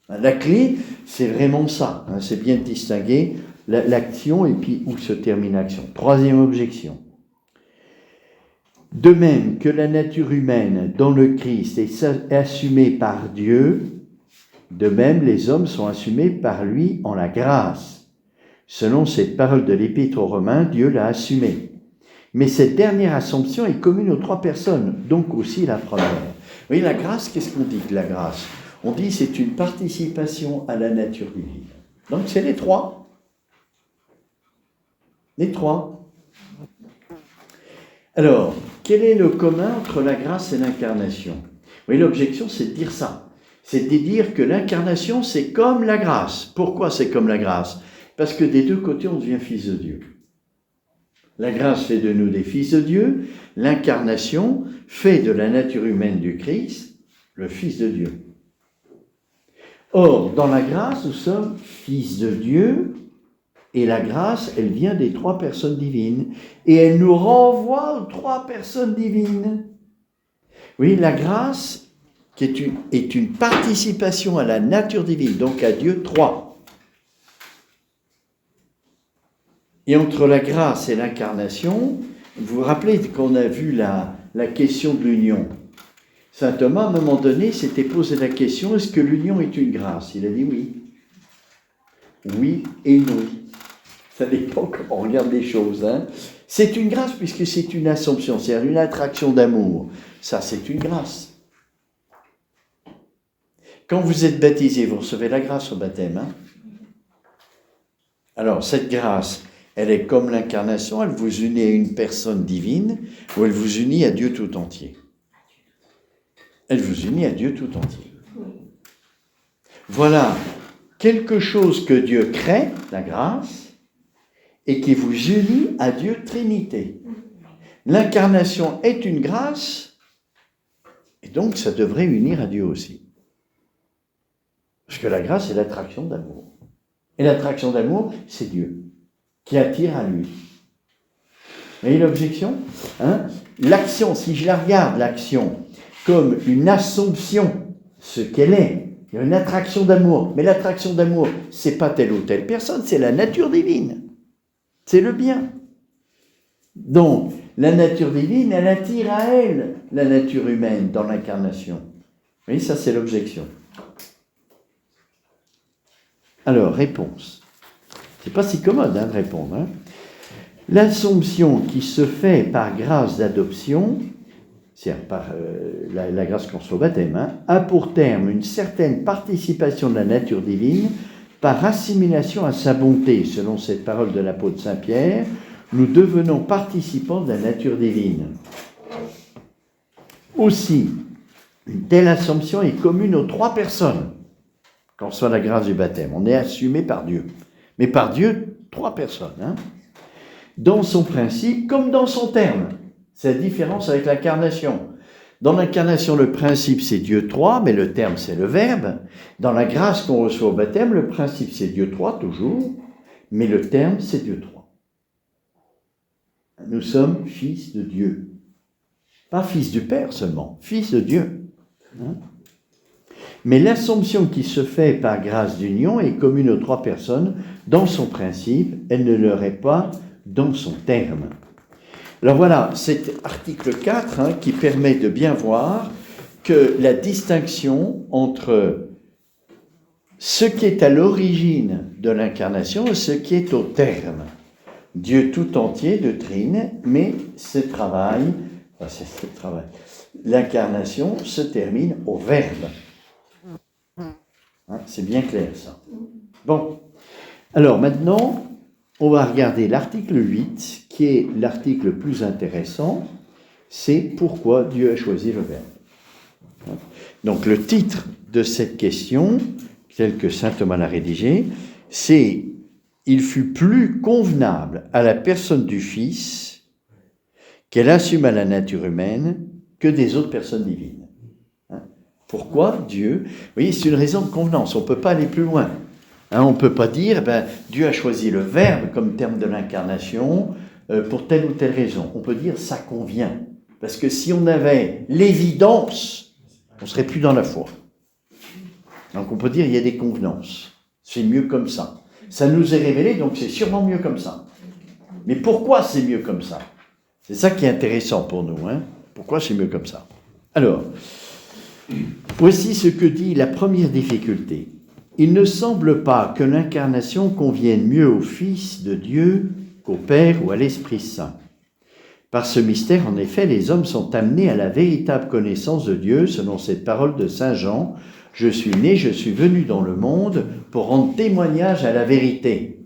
La clé, c'est vraiment ça, c'est bien de distinguer l'action et puis où se termine l'action. Troisième objection. De même que la nature humaine dans le Christ est assumée par Dieu, de même les hommes sont assumés par lui en la grâce. Selon cette parole de l'Épître aux Romains, Dieu l'a assumée. Mais cette dernière assomption est commune aux trois personnes, donc aussi la première. Vous voyez, la grâce, qu'est-ce qu'on dit que la grâce? On dit que c'est une participation à la nature divine. Donc c'est les trois. Les trois. Alors, quel est le commun entre la grâce et l'incarnation? Vous voyez, l'objection, c'est de dire ça. C'est de dire que l'incarnation, c'est comme la grâce. Pourquoi c'est comme la grâce? Parce que des deux côtés, on devient fils de Dieu. La grâce fait de nous des fils de Dieu. L'incarnation fait de la nature humaine du Christ le Fils de Dieu. Or, dans la grâce, nous sommes fils de Dieu, et la grâce, elle vient des trois personnes divines, et elle nous renvoie aux trois personnes divines. Oui, la grâce qui est une participation à la nature divine, donc à Dieu trois. Et entre la grâce et l'incarnation, vous vous rappelez qu'on a vu la question de l'union. Saint Thomas, à un moment donné, s'était posé la question, est-ce que l'union est une grâce? Il a dit oui. Oui et non. Ça dépend comment on regarde les choses. C'est une grâce puisque c'est une assomption, c'est-à-dire une attraction d'amour. Ça, c'est une grâce. Quand vous êtes baptisé, vous recevez la grâce au baptême. Alors, cette grâce, elle est comme l'incarnation, elle vous unit à une personne divine ou elle vous unit à Dieu tout entier. Elle vous unit à Dieu tout entier. Voilà quelque chose que Dieu crée, la grâce, et qui vous unit à Dieu Trinité. L'incarnation est une grâce, et donc ça devrait unir à Dieu aussi. Parce que la grâce, c'est l'attraction d'amour. Et l'attraction d'amour, c'est Dieu, qui attire à lui. Vous voyez l'objection? L'action, si je la regarde, l'action, comme une assomption, ce qu'elle est, il y a une attraction d'amour. Mais l'attraction d'amour, c'est pas telle ou telle personne, c'est la nature divine. C'est le bien. Donc, la nature divine, elle attire à elle la nature humaine dans l'incarnation. Vous voyez, ça c'est l'objection. Alors, réponse. C'est pas si commode de répondre. L'assomption qui se fait par grâce d'adoption, c'est-à-dire par la grâce qu'on reçoit au baptême, a pour terme une certaine participation de la nature divine par assimilation à sa bonté. Selon cette parole de l'apôtre Saint-Pierre, nous devenons participants de la nature divine. Aussi, une telle assomption est commune aux trois personnes qu'on reçoit la grâce du baptême. On est assumé par Dieu. Mais par Dieu, trois personnes. Dans son principe comme dans son terme. C'est la différence avec l'incarnation. Dans l'incarnation, le principe, c'est Dieu 3, mais le terme, c'est le Verbe. Dans la grâce qu'on reçoit au baptême, le principe, c'est Dieu 3, toujours, mais le terme, c'est Dieu 3. Nous sommes fils de Dieu. Pas fils du Père seulement, fils de Dieu. Mais l'assomption qui se fait par grâce d'union est commune aux trois personnes. Dans son principe, elle ne leur est pas dans son terme. Alors voilà, cet article 4 qui permet de bien voir que la distinction entre ce qui est à l'origine de l'incarnation et ce qui est au terme. Dieu tout entier de Trine, mais l'incarnation se termine au Verbe. C'est bien clair ça. Bon, alors maintenant, on va regarder l'article 8, qui est l'article le plus intéressant, c'est pourquoi Dieu a choisi le Verbe. Donc le titre de cette question, tel que saint Thomas l'a rédigé, c'est il fut plus convenable à la personne du Fils qu'elle assume à la nature humaine que des autres personnes divines. Hein? Pourquoi Dieu? Vous voyez, c'est une raison de convenance, on ne peut pas aller plus loin. Hein, on ne peut pas dire, Dieu a choisi le Verbe comme terme de l'incarnation pour telle ou telle raison. On peut dire, ça convient. Parce que si on avait l'évidence, on ne serait plus dans la foi. Donc on peut dire, il y a des convenances. C'est mieux comme ça. Ça nous est révélé, donc c'est sûrement mieux comme ça. Mais pourquoi c'est mieux comme ça? C'est ça qui est intéressant pour nous. Hein? Pourquoi c'est mieux comme ça? Alors, voici ce que dit la première difficulté. Il ne semble pas que l'incarnation convienne mieux au Fils de Dieu qu'au Père ou à l'Esprit Saint. Par ce mystère, en effet, les hommes sont amenés à la véritable connaissance de Dieu, selon cette parole de Saint Jean. « Je suis né, je suis venu dans le monde pour rendre témoignage à la vérité. »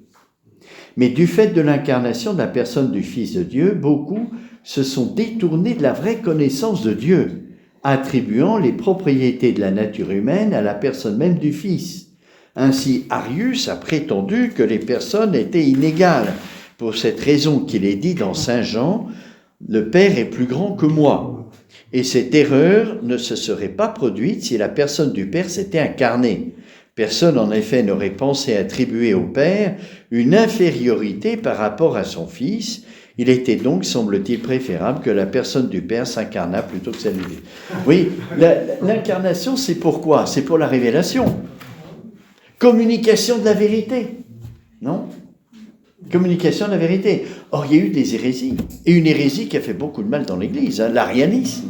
Mais du fait de l'incarnation de la personne du Fils de Dieu, beaucoup se sont détournés de la vraie connaissance de Dieu, attribuant les propriétés de la nature humaine à la personne même du Fils. Ainsi, Arius a prétendu que les personnes étaient inégales. Pour cette raison qu'il est dit dans Saint Jean, « Le Père est plus grand que moi ». Et cette erreur ne se serait pas produite si la personne du Père s'était incarnée. Personne, en effet, n'aurait pensé attribuer au Père une infériorité par rapport à son Fils. Il était donc, semble-t-il, préférable que la personne du Père s'incarnât plutôt que celle du Fils. Oui, l'incarnation, c'est pourquoi? C'est pour la révélation. Communication de la vérité, non? Communication de la vérité. Or, il y a eu des hérésies. Et une hérésie qui a fait beaucoup de mal dans l'Église, hein, l'arianisme.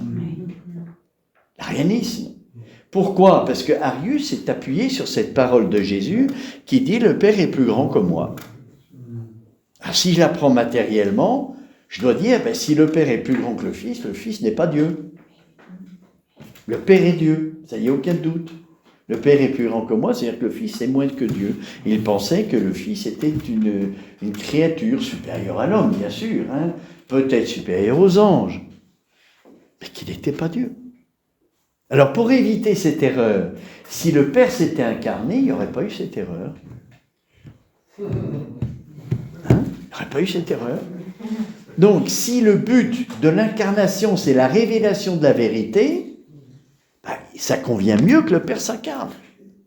L'arianisme. Pourquoi? Parce que Arius s'est appuyé sur cette parole de Jésus qui dit « Le Père est plus grand que moi ». Alors, si je la prends matériellement, je dois dire si le Père est plus grand que le Fils n'est pas Dieu. Le Père est Dieu, ça y a aucun doute. Le Père est plus grand que moi, c'est-à-dire que le Fils est moins que Dieu. Il pensait que le Fils était une créature supérieure à l'homme, bien sûr, hein, peut-être supérieure aux anges, mais qu'il n'était pas Dieu. Alors pour éviter cette erreur, si le Père s'était incarné, il n'y aurait pas eu cette erreur. Hein? Il n'y aurait pas eu cette erreur. Donc si le but de l'incarnation, c'est la révélation de la vérité, ça convient mieux que le Père s'incarne.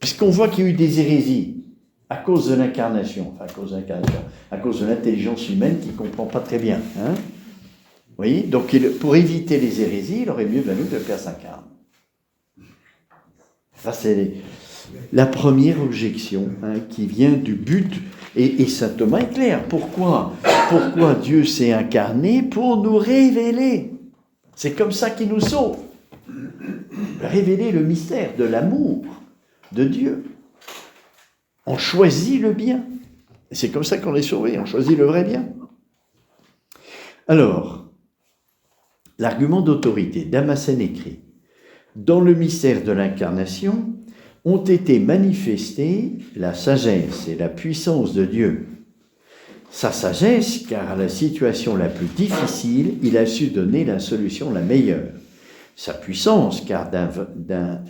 Puisqu'on voit qu'il y a eu des hérésies à cause de l'incarnation, à cause de l'intelligence humaine qui ne comprend pas très bien. Hein? Vous voyez? Donc pour éviter les hérésies, il aurait mieux valu que le Père s'incarne. Ça, c'est la première objection qui vient du but. Et saint Thomas est clair. Pourquoi Dieu s'est incarné? Pour nous révéler. C'est comme ça qu'il nous sauve. Révéler le mystère de l'amour de Dieu. On choisit le bien. Et c'est comme ça qu'on est sauvé. On choisit le vrai bien. Alors, l'argument d'autorité, Damascène écrit. Dans le mystère de l'incarnation ont été manifestées la sagesse et la puissance de Dieu. Sa sagesse, car à la situation la plus difficile, il a su donner la solution la meilleure. Sa puissance, car d'un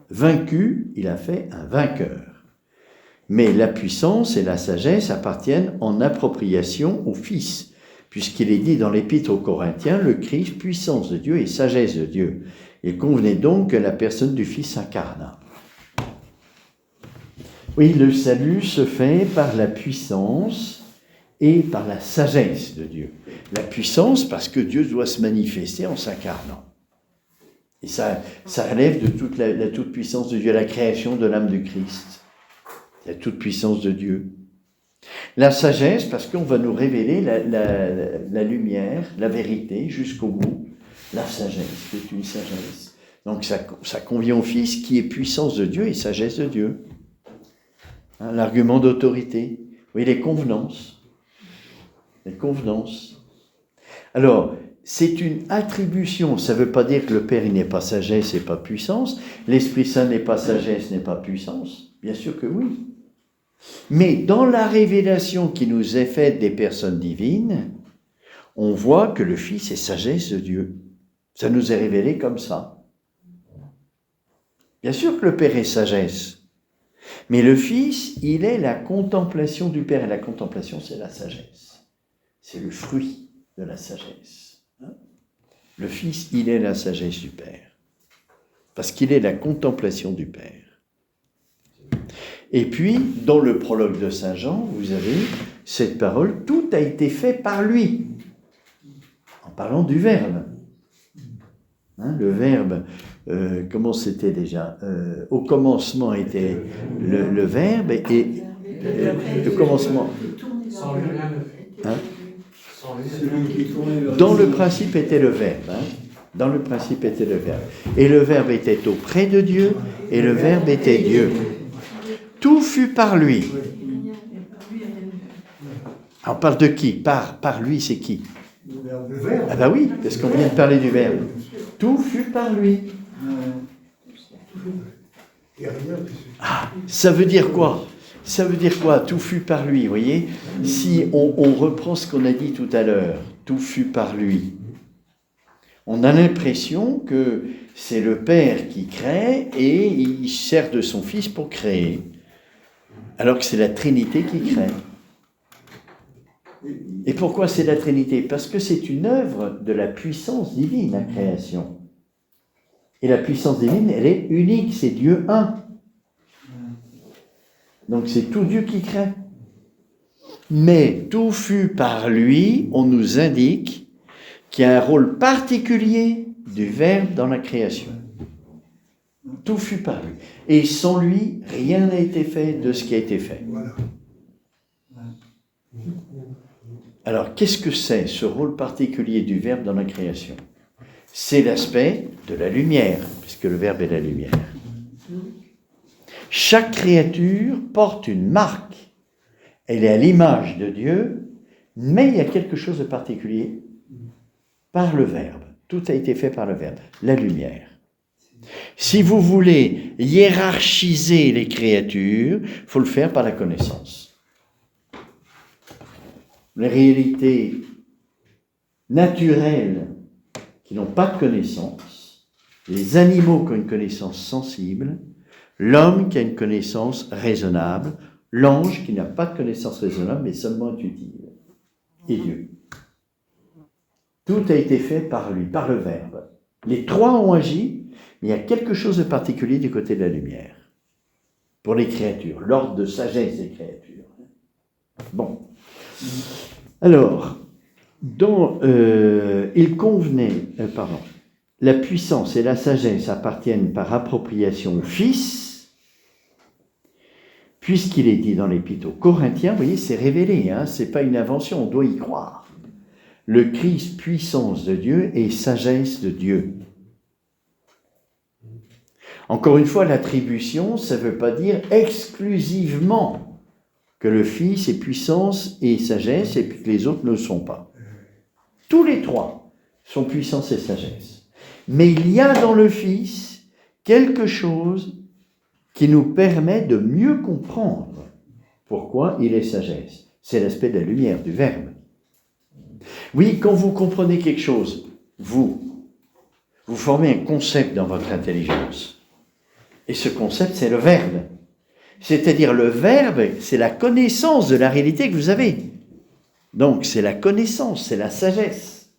vaincu, il a fait un vainqueur. Mais la puissance et la sagesse appartiennent en appropriation au Fils, puisqu'il est dit dans l'Épître aux Corinthiens, le Christ, puissance de Dieu et sagesse de Dieu. Il convenait donc que la personne du Fils s'incarnât. Oui, le salut se fait par la puissance et par la sagesse de Dieu. La puissance, parce que Dieu doit se manifester en s'incarnant. Et ça relève de toute la toute-puissance de Dieu, la création de l'âme du Christ. La toute-puissance de Dieu. La sagesse, parce qu'on va nous révéler la lumière, la vérité, jusqu'au bout. La sagesse, c'est une sagesse. Donc ça convient au Fils qui est puissance de Dieu et sagesse de Dieu. Hein, l'argument d'autorité. Oui, les convenances. Les convenances. Alors, c'est une attribution. Ça ne veut pas dire que le Père il n'est pas sagesse et pas puissance. L'Esprit Saint n'est pas sagesse, n'est pas puissance. Bien sûr que oui. Mais dans la révélation qui nous est faite des personnes divines, on voit que le Fils est sagesse de Dieu. Ça nous est révélé comme ça. Bien sûr que le Père est sagesse, Mais le Fils, il est la contemplation du Père. Et la contemplation, c'est la sagesse. C'est le fruit de la sagesse. Le Fils, il est la sagesse du Père. Parce qu'il est la contemplation du Père. Et puis, dans le prologue de Saint Jean, vous avez cette parole, tout a été fait par lui. En parlant du Verbe. Le Verbe, comment c'était déjà au commencement était le Verbe et le commencement. Sans lui, rien ne fait. Sans lui, Celui qui tournait vers Dans lui. le principe était le Verbe. Dans le principe était le Verbe. Et le Verbe était auprès de Dieu, et le Verbe était Dieu. Tout fut par lui. On parle de qui? Par lui, c'est qui? Le Verbe. Ah bah oui, parce qu'on vient de parler du Verbe. Tout fut par lui. Ah, ça veut dire quoi? Ça veut dire quoi? Tout fut par lui, vous voyez? Si on reprend ce qu'on a dit tout à l'heure, tout fut par lui. On a l'impression que c'est le Père qui crée et il sert de son Fils pour créer. Alors que c'est la Trinité qui crée. Et pourquoi c'est la Trinité? Parce que c'est une œuvre de la puissance divine, la création. Et la puissance divine, elle est unique, c'est Dieu un. Donc c'est tout Dieu qui crée. Mais tout fut par lui, on nous indique qu'il y a un rôle particulier du Verbe dans la création. Tout fut par lui. Et sans lui, rien n'a été fait de ce qui a été fait. Voilà. Alors, qu'est-ce que c'est, ce rôle particulier du Verbe dans la création? C'est l'aspect de la lumière, puisque le Verbe est la lumière. Chaque créature porte une marque. Elle est à l'image de Dieu, mais il y a quelque chose de particulier par le Verbe. Tout a été fait par le Verbe, la lumière. Si vous voulez hiérarchiser les créatures, il faut le faire par la connaissance. Les réalités naturelles qui n'ont pas de connaissance, les animaux qui ont une connaissance sensible, l'homme qui a une connaissance raisonnable, l'ange qui n'a pas de connaissance raisonnable mais seulement intuitive, et Dieu. Tout a été fait par lui, par le Verbe. Les trois ont agi, mais il y a quelque chose de particulier du côté de la lumière. Pour les créatures, l'ordre de sagesse des créatures. Bon. Alors, il convenait, la puissance et la sagesse appartiennent par appropriation au Fils, puisqu'il est dit dans l'Épître aux Corinthiens, vous voyez, c'est révélé, c'est pas une invention, on doit y croire. Le Christ, puissance de Dieu et sagesse de Dieu. Encore une fois, l'attribution, ça ne veut pas dire exclusivement que le Fils est puissance et sagesse et puis que les autres ne le sont pas. Tous les trois sont puissance et sagesse. Mais il y a dans le Fils quelque chose qui nous permet de mieux comprendre pourquoi il est sagesse. C'est l'aspect de la lumière, du Verbe. Oui, quand vous comprenez quelque chose, vous formez un concept dans votre intelligence. Et ce concept, c'est le Verbe. C'est-à-dire le Verbe, c'est la connaissance de la réalité que vous avez. Donc, c'est la connaissance, c'est la sagesse.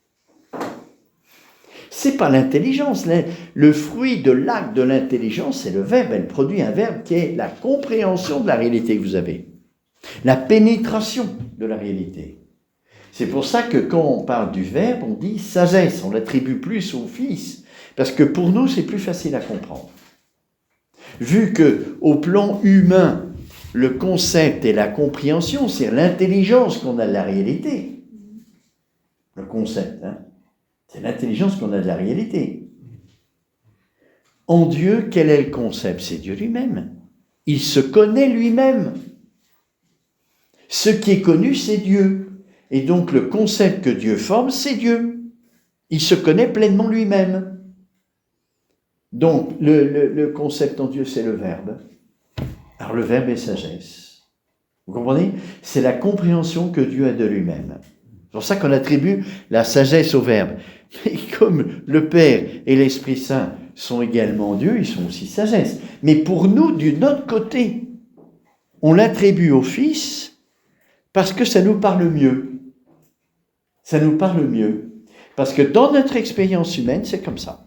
C'est pas l'intelligence. Le fruit de l'acte de l'intelligence, c'est le Verbe. Elle produit un Verbe qui est la compréhension de la réalité que vous avez. La pénétration de la réalité. C'est pour ça que quand on parle du Verbe, on dit sagesse. On l'attribue plus au Fils. Parce que pour nous, c'est plus facile à comprendre. Vu qu'au plan humain, le concept et la compréhension, c'est l'intelligence qu'on a de la réalité. Le concept, c'est l'intelligence qu'on a de la réalité. En Dieu, quel est le concept? C'est Dieu lui-même. Il se connaît lui-même. Ce qui est connu, c'est Dieu. Et donc le concept que Dieu forme, c'est Dieu. Il se connaît pleinement lui-même. Donc, le concept en Dieu, c'est le Verbe. Alors, le Verbe est sagesse. Vous comprenez? C'est la compréhension que Dieu a de lui-même. C'est pour ça qu'on attribue la sagesse au Verbe. Mais comme le Père et l'Esprit Saint sont également Dieu, ils sont aussi sagesse. Mais pour nous, du autre côté, on l'attribue au Fils parce que ça nous parle mieux. Ça nous parle mieux. Parce que dans notre expérience humaine, c'est comme ça.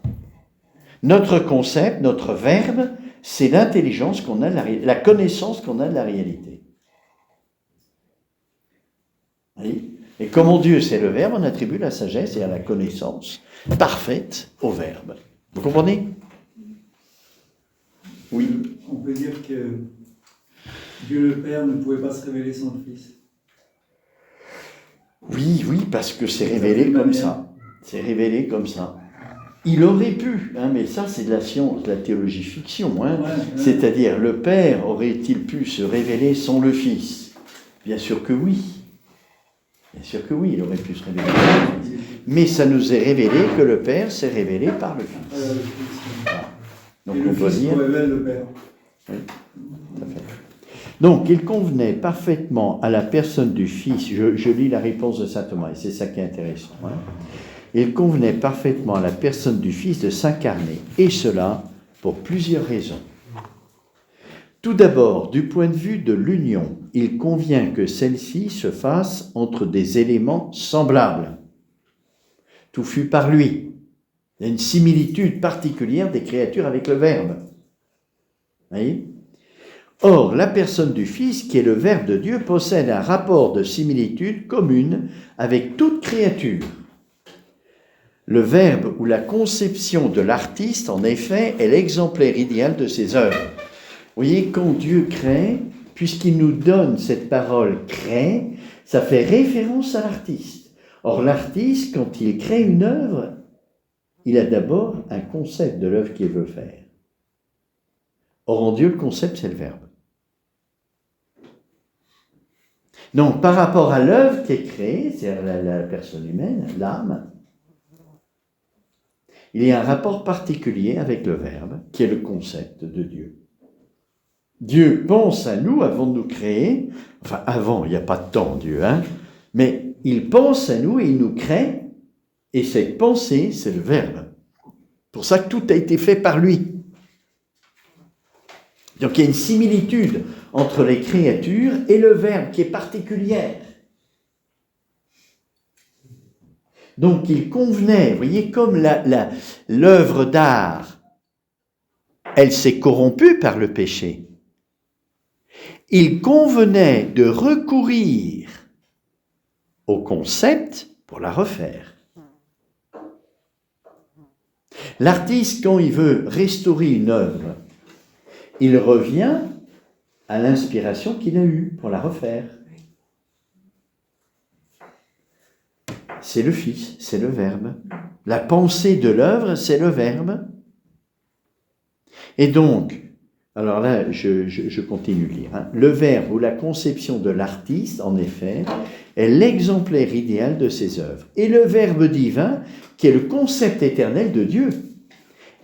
Notre concept, notre verbe, c'est l'intelligence qu'on a, la connaissance qu'on a de la réalité. Oui. Et comme mon Dieu, c'est le verbe, on attribue la sagesse et la connaissance parfaite au verbe. Vous comprenez? Oui. On peut dire que Dieu le Père ne pouvait pas se révéler sans le Fils. Oui, parce que c'est révélé comme ça. C'est révélé comme ça. Il aurait pu, mais ça c'est de la science, de la théologie fiction. Ouais. C'est-à-dire, le Père aurait-il pu se révéler sans le Fils? Bien sûr que oui. Bien sûr que oui, il aurait pu se révéler sans le Fils. Mais ça nous est révélé que le Père s'est révélé par le Fils. Voilà. Donc on peut dire... révèle le Père. Oui, tout à fait. Donc, il convenait parfaitement à la personne du Fils, je lis la réponse de saint Thomas, et c'est ça qui est intéressant. Il convenait parfaitement à la personne du Fils de s'incarner, et cela pour plusieurs raisons. Tout d'abord, du point de vue de l'union, il convient que celle-ci se fasse entre des éléments semblables. Tout fut par lui. Il y a une similitude particulière des créatures avec le Verbe. Vous voyez ? Or, la personne du Fils, qui est le Verbe de Dieu, possède un rapport de similitude commune avec toute créature. Le Verbe ou la conception de l'artiste, en effet, est l'exemplaire idéal de ses œuvres. Vous voyez, quand Dieu crée, puisqu'il nous donne cette parole « crée », ça fait référence à l'artiste. Or, l'artiste, quand il crée une œuvre, il a d'abord un concept de l'œuvre qu'il veut faire. Or, en Dieu, le concept, c'est le Verbe. Donc, par rapport à l'œuvre qui est créée, c'est-à-dire la personne humaine, l'âme, il y a un rapport particulier avec le Verbe, qui est le concept de Dieu. Dieu pense à nous avant de nous créer, enfin avant, il n'y a pas de temps, Dieu, mais il pense à nous et il nous crée, et cette pensée, c'est le Verbe. C'est pour ça que tout a été fait par lui. Donc il y a une similitude entre les créatures et le Verbe qui est particulière. Donc il convenait, vous voyez, comme l'œuvre d'art, elle s'est corrompue par le péché. Il convenait de recourir au concept pour la refaire. L'artiste, quand il veut restaurer une œuvre, il revient à l'inspiration qu'il a eue pour la refaire. C'est le Fils, c'est le Verbe. La pensée de l'œuvre, c'est le Verbe. Et donc, alors là, je continue de lire. Le Verbe ou la conception de l'artiste, en effet, est l'exemplaire idéal de ses œuvres. Et le Verbe divin, qui est le concept éternel de Dieu,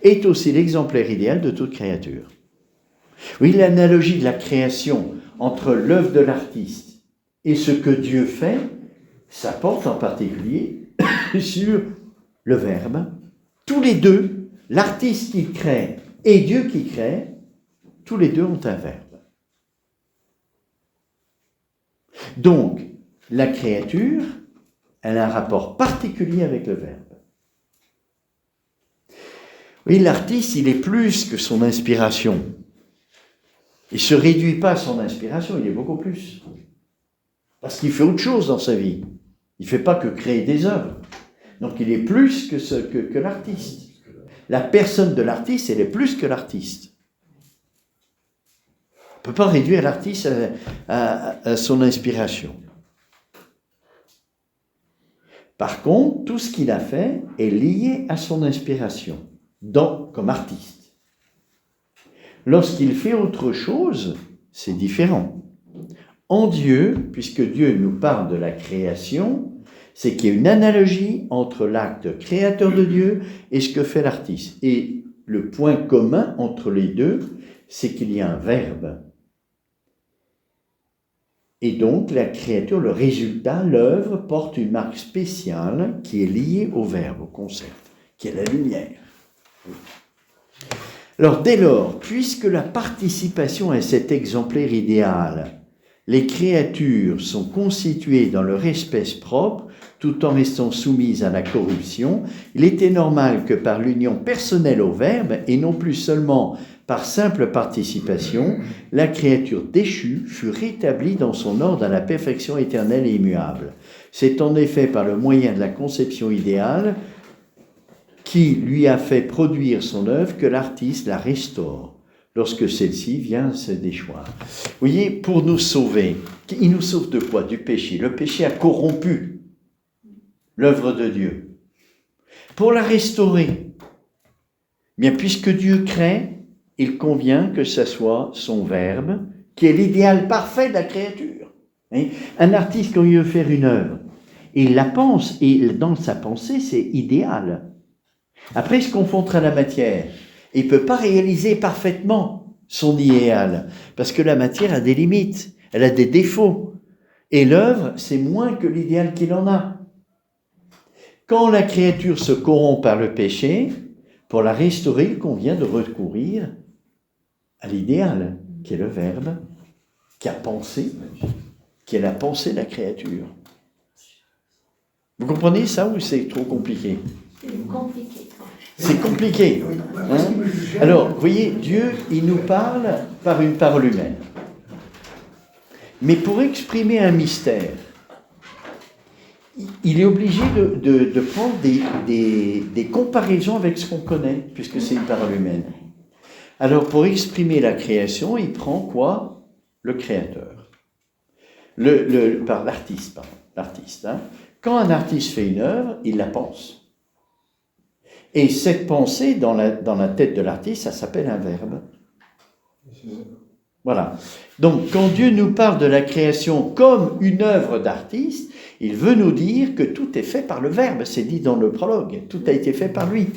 est aussi l'exemplaire idéal de toute créature. Oui, l'analogie de la création entre l'œuvre de l'artiste et ce que Dieu fait, ça porte en particulier sur le Verbe. Tous les deux, l'artiste qui crée et Dieu qui crée, tous les deux ont un Verbe. Donc, la créature, elle a un rapport particulier avec le Verbe. Oui, l'artiste, il est plus que son inspiration. Il ne se réduit pas à son inspiration, il est beaucoup plus. Parce qu'il fait autre chose dans sa vie. Il ne fait pas que créer des œuvres. Donc il est plus que l'artiste. La personne de l'artiste, elle est plus que l'artiste. On ne peut pas réduire l'artiste à son inspiration. Par contre, tout ce qu'il a fait est lié à son inspiration, comme artiste. Lorsqu'il fait autre chose, c'est différent. En Dieu, puisque Dieu nous parle de la création, c'est qu'il y a une analogie entre l'acte créateur de Dieu et ce que fait l'artiste. Et le point commun entre les deux, c'est qu'il y a un verbe. Et donc, la créature, le résultat, l'œuvre, porte une marque spéciale qui est liée au verbe, au concept, qui est la lumière. Alors, dès lors, puisque la participation est cet exemplaire idéal, les créatures sont constituées dans leur espèce propre, tout en restant soumises à la corruption, il était normal que par l'union personnelle au Verbe, et non plus seulement par simple participation, la créature déchue fut rétablie dans son ordre à la perfection éternelle et immuable. C'est en effet par le moyen de la conception idéale qui lui a fait produire son œuvre que l'artiste la restaure lorsque celle-ci vient se déchoir. Vous voyez, pour nous sauver, il nous sauve de quoi? Du péché. Le péché a corrompu l'œuvre de Dieu. Pour la restaurer, bien puisque Dieu crée, il convient que ce soit son Verbe, qui est l'idéal parfait de la créature. Un artiste, quand il veut faire une œuvre, il la pense, et dans sa pensée, c'est idéal. Après, il se confronte à la matière. Il ne peut pas réaliser parfaitement son idéal, parce que la matière a des limites, elle a des défauts. Et l'œuvre, c'est moins que l'idéal qu'il en a. Quand la créature se corrompt par le péché, pour la restaurer, il convient de recourir à l'idéal, qui est le Verbe, qui a pensé, qui est la pensée de la créature. Vous comprenez ça ou c'est trop compliqué? C'est compliqué. C'est compliqué. Hein? Alors, vous voyez, Dieu, il nous parle par une parole humaine. Mais pour exprimer un mystère, il est obligé de prendre des comparaisons avec ce qu'on connaît, puisque c'est une parole humaine. Alors, pour exprimer la création, il prend quoi? Le créateur. L'artiste, pardon. L'artiste. Hein? Quand un artiste fait une œuvre, il la pense. Et cette pensée, dans la tête de l'artiste, ça s'appelle un verbe. Voilà. Donc, quand Dieu nous parle de la création comme une œuvre d'artiste, il veut nous dire que tout est fait par le Verbe. C'est dit dans le prologue. Tout a été fait par lui.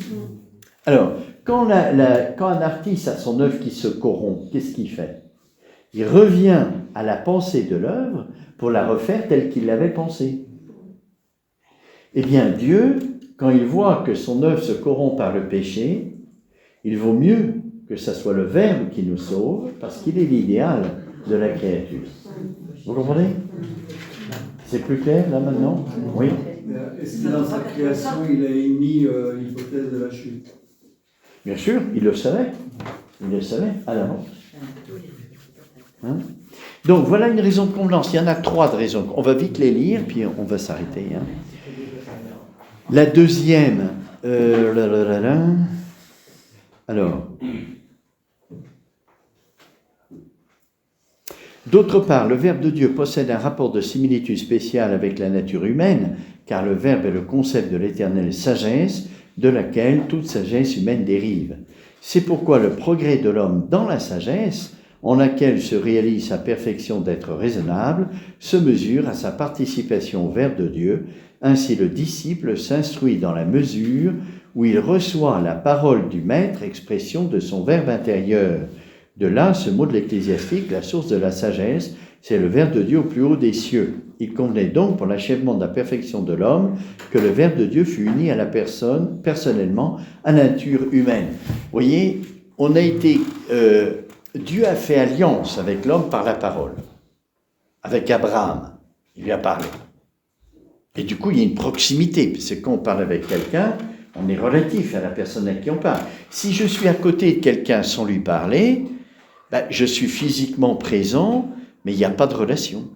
Alors, quand un artiste a son œuvre qui se corrompt, qu'est-ce qu'il fait? Il revient à la pensée de l'œuvre pour la refaire telle qu'il l'avait pensée. Eh bien, Dieu, quand il voit que son œuvre se corrompt par le péché, il vaut mieux que ce soit le Verbe qui nous sauve, parce qu'il est l'idéal de la créature. Vous comprenez? C'est plus clair, là, maintenant? Oui. Est-ce que dans sa création, il a émis l'hypothèse de la chute? Bien sûr, il le savait. Il le savait à l'avance. Hein? Donc, voilà une raison de convenance. Il y en a 3 de raisons. On va vite les lire, puis on va s'arrêter. Hein. La deuxième... Alors... D'autre part, le Verbe de Dieu possède un rapport de similitude spéciale avec la nature humaine, car le Verbe est le concept de l'éternelle sagesse, de laquelle toute sagesse humaine dérive. C'est pourquoi le progrès de l'homme dans la sagesse, en laquelle se réalise sa perfection d'être raisonnable, se mesure à sa participation au Verbe de Dieu. Ainsi le disciple s'instruit dans la mesure où il reçoit la parole du Maître, expression de son Verbe intérieur. De là, ce mot de l'Ecclésiastique, la source de la sagesse, c'est le Verbe de Dieu au plus haut des cieux. Il convenait donc pour l'achèvement de la perfection de l'homme que le Verbe de Dieu fût uni à la personne, personnellement, à la nature humaine. Vous voyez, Dieu a fait alliance avec l'homme par la parole. Avec Abraham, il lui a parlé. Et du coup, il y a une proximité, parce que quand on parle avec quelqu'un, on est relatif à la personne à qui on parle. Si je suis à côté de quelqu'un sans lui parler, je suis physiquement présent, mais il n'y a pas de relation.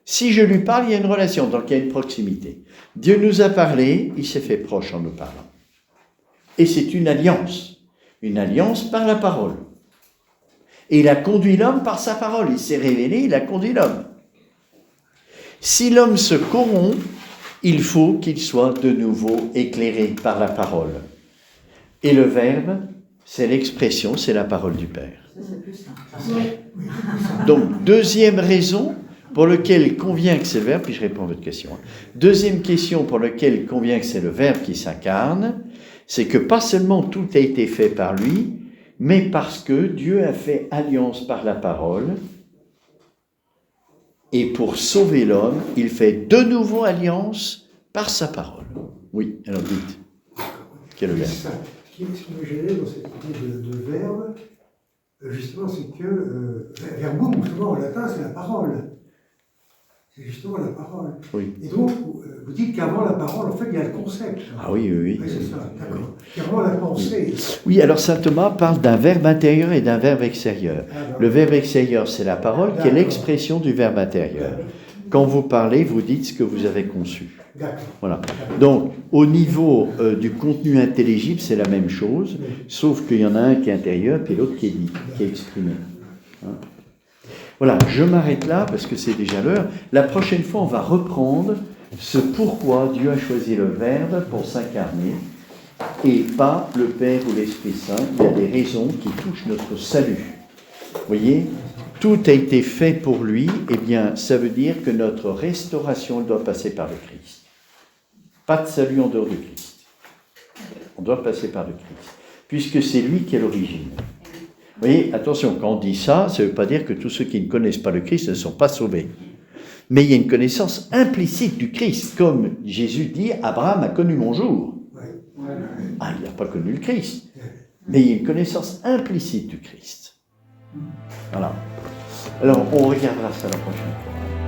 Si je lui parle, il y a une relation, donc il y a une proximité. Dieu nous a parlé, il s'est fait proche en nous parlant. Et c'est une alliance par la parole. Et il a conduit l'homme par sa parole, il s'est révélé, il a conduit l'homme. Si l'homme se corrompt, il faut qu'il soit de nouveau éclairé par la parole. Et le Verbe, c'est l'expression, c'est la parole du Père. Donc, deuxième raison pour laquelle il convient que c'est le Verbe, puis je réponds à votre question. Deuxième question pour laquelle il convient que c'est le Verbe qui s'incarne, c'est que pas seulement tout a été fait par lui, mais parce que Dieu a fait alliance par la parole, et pour sauver l'homme, il fait de nouveau alliance par sa parole. Oui, alors dites. Quel est le Verbe? qui me gênait dans cette idée de verbe, justement, c'est que verbum, justement, en latin, c'est la parole. C'est justement la parole. Oui. Et donc, vous dites qu'avant la parole, en fait, il y a le concept. Ah oui, oui, oui. Oui, c'est ça, d'accord. Il y a vraiment la pensée. Oui, alors saint Thomas parle d'un verbe intérieur et d'un verbe extérieur. Le verbe extérieur, c'est la parole qui est l'expression du verbe intérieur. Quand vous parlez, vous dites ce que vous avez conçu. D'accord. Voilà. Donc, au niveau du contenu intelligible, c'est la même chose, sauf qu'il y en a un qui est intérieur, puis l'autre qui est dit, qui est exprimé. Hein? Voilà, je m'arrête là parce que c'est déjà l'heure. La prochaine fois, on va reprendre ce pourquoi Dieu a choisi le Verbe pour s'incarner et pas le Père ou l'Esprit Saint. Il y a des raisons qui touchent notre salut. Vous voyez, tout a été fait pour lui, eh bien, ça veut dire que notre restauration doit passer par le Christ. Pas de salut en dehors du Christ. On doit passer par le Christ, puisque c'est lui qui est l'origine. Vous voyez, attention, quand on dit ça, ça ne veut pas dire que tous ceux qui ne connaissent pas le Christ ne sont pas sauvés. Mais il y a une connaissance implicite du Christ, comme Jésus dit, Abraham a connu mon jour. Ah, il n'a pas connu le Christ, mais il y a une connaissance implicite du Christ. Voilà. Alors, on regardera ça la prochaine fois.